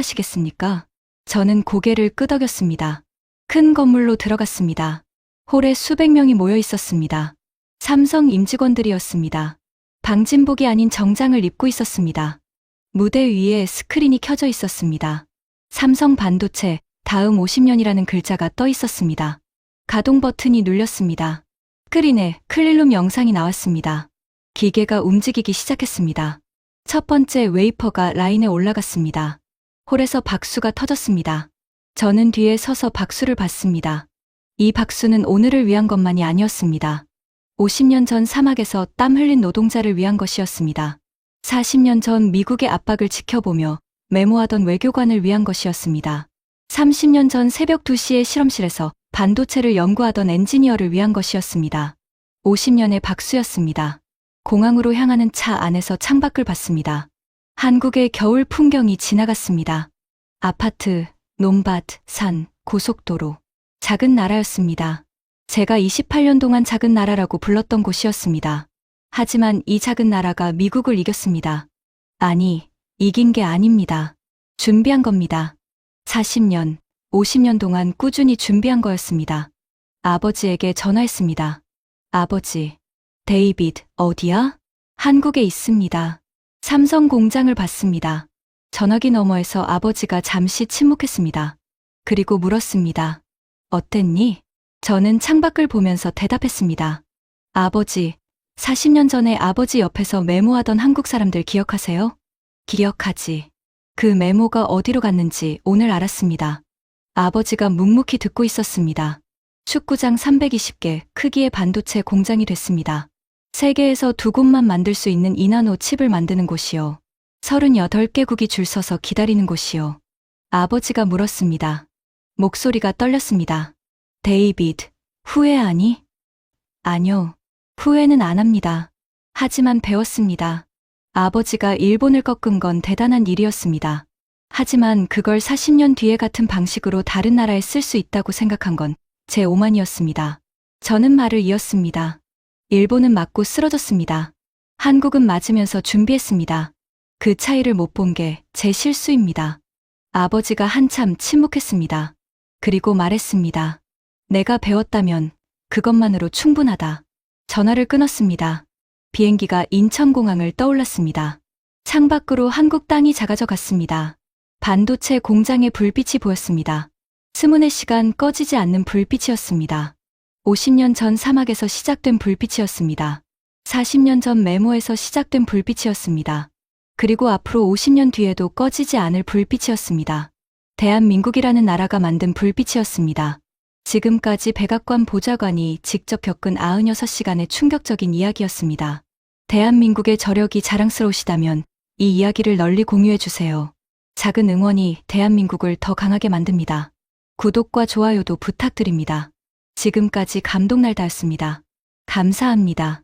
참석하시겠습니까? 저는 고개를 끄덕였습니다. 큰 건물로 들어갔습니다. 홀에 수백 명이 모여 있었습니다. 삼성 임직원들이었습니다. 방진복이 아닌 정장을 입고 있었습니다. 무대 위에 스크린이 켜져 있었습니다. 삼성 반도체 다음 50년이라는 글자가 떠 있었습니다. 가동 버튼이 눌렸습니다. 스크린에 클린룸 영상이 나왔습니다. 기계가 움직이기 시작했습니다. 첫 번째 웨이퍼가 라인에 올라갔습니다. 홀에서 박수가 터졌습니다. 저는 뒤에 서서 박수를 받습니다. 이 박수는 오늘을 위한 것만이 아니었습니다. 50년 전 사막에서 땀 흘린 노동자를 위한 것이었습니다. 40년 전 미국의 압박을 지켜보며 메모하던 외교관을 위한 것이었습니다. 30년 전 새벽 2시에 실험실에서 반도체를 연구하던 엔지니어를 위한 것이었습니다. 50년의 박수였습니다. 공항으로 향하는 차 안에서 창밖을 봤습니다. 한국의 겨울 풍경이 지나갔습니다. 아파트, 논밭, 산, 고속도로. 작은 나라였습니다. 제가 28년 동안 작은 나라라고 불렀던 곳이었습니다. 하지만 이 작은 나라가 미국을 이겼습니다. 아니, 이긴 게 아닙니다. 준비한 겁니다. 40년, 50년 동안 꾸준히 준비한 거였습니다. 아버지에게 전화했습니다. 아버지, 데이비드, 어디야? 한국에 있습니다. 삼성 공장을 봤습니다. 전화기 너머에서 아버지가 잠시 침묵했습니다. 그리고 물었습니다. 어땠니? 저는 창밖을 보면서 대답했습니다. 아버지, 40년 전에 아버지 옆에서 메모하던 한국 사람들 기억하세요? 기억하지. 그 메모가 어디로 갔는지 오늘 알았습니다. 아버지가 묵묵히 듣고 있었습니다. 축구장 320개 크기의 반도체 공장이 됐습니다. 세계에서 2곳만 만들 수 있는 이나노 칩을 만드는 곳이요. 38개국이 줄 서서 기다리는 곳이요. 아버지가 물었습니다. 목소리가 떨렸습니다. 데이비드, 후회하니? 아니요. 후회는 안 합니다. 하지만 배웠습니다. 아버지가 일본을 꺾은 건 대단한 일이었습니다. 하지만 그걸 40년 뒤에 같은 방식으로 다른 나라에 쓸 수 있다고 생각한 건 제 오만이었습니다. 저는 말을 이었습니다. 일본은 맞고 쓰러졌습니다. 한국은 맞으면서 준비했습니다. 그 차이를 못 본 게 제 실수입니다. 아버지가 한참 침묵했습니다. 그리고 말했습니다. 내가 배웠다면 그것만으로 충분하다. 전화를 끊었습니다. 비행기가 인천공항을 떠올랐습니다. 창밖으로 한국 땅이 작아져 갔습니다. 반도체 공장의 불빛이 보였습니다. 스문의 시간 꺼지지 않는 불빛이었습니다. 50년 전 사막에서 시작된 불빛이었습니다. 40년 전 메모에서 시작된 불빛이었습니다. 그리고 앞으로 50년 뒤에도 꺼지지 않을 불빛이었습니다. 대한민국이라는 나라가 만든 불빛이었습니다. 지금까지 백악관 보좌관이 직접 겪은 96시간의 충격적인 이야기였습니다. 대한민국의 저력이 자랑스러우시다면 이 이야기를 널리 공유해주세요. 작은 응원이 대한민국을 더 강하게 만듭니다. 구독과 좋아요도 부탁드립니다. 지금까지 감동날다였습니다. 감사합니다.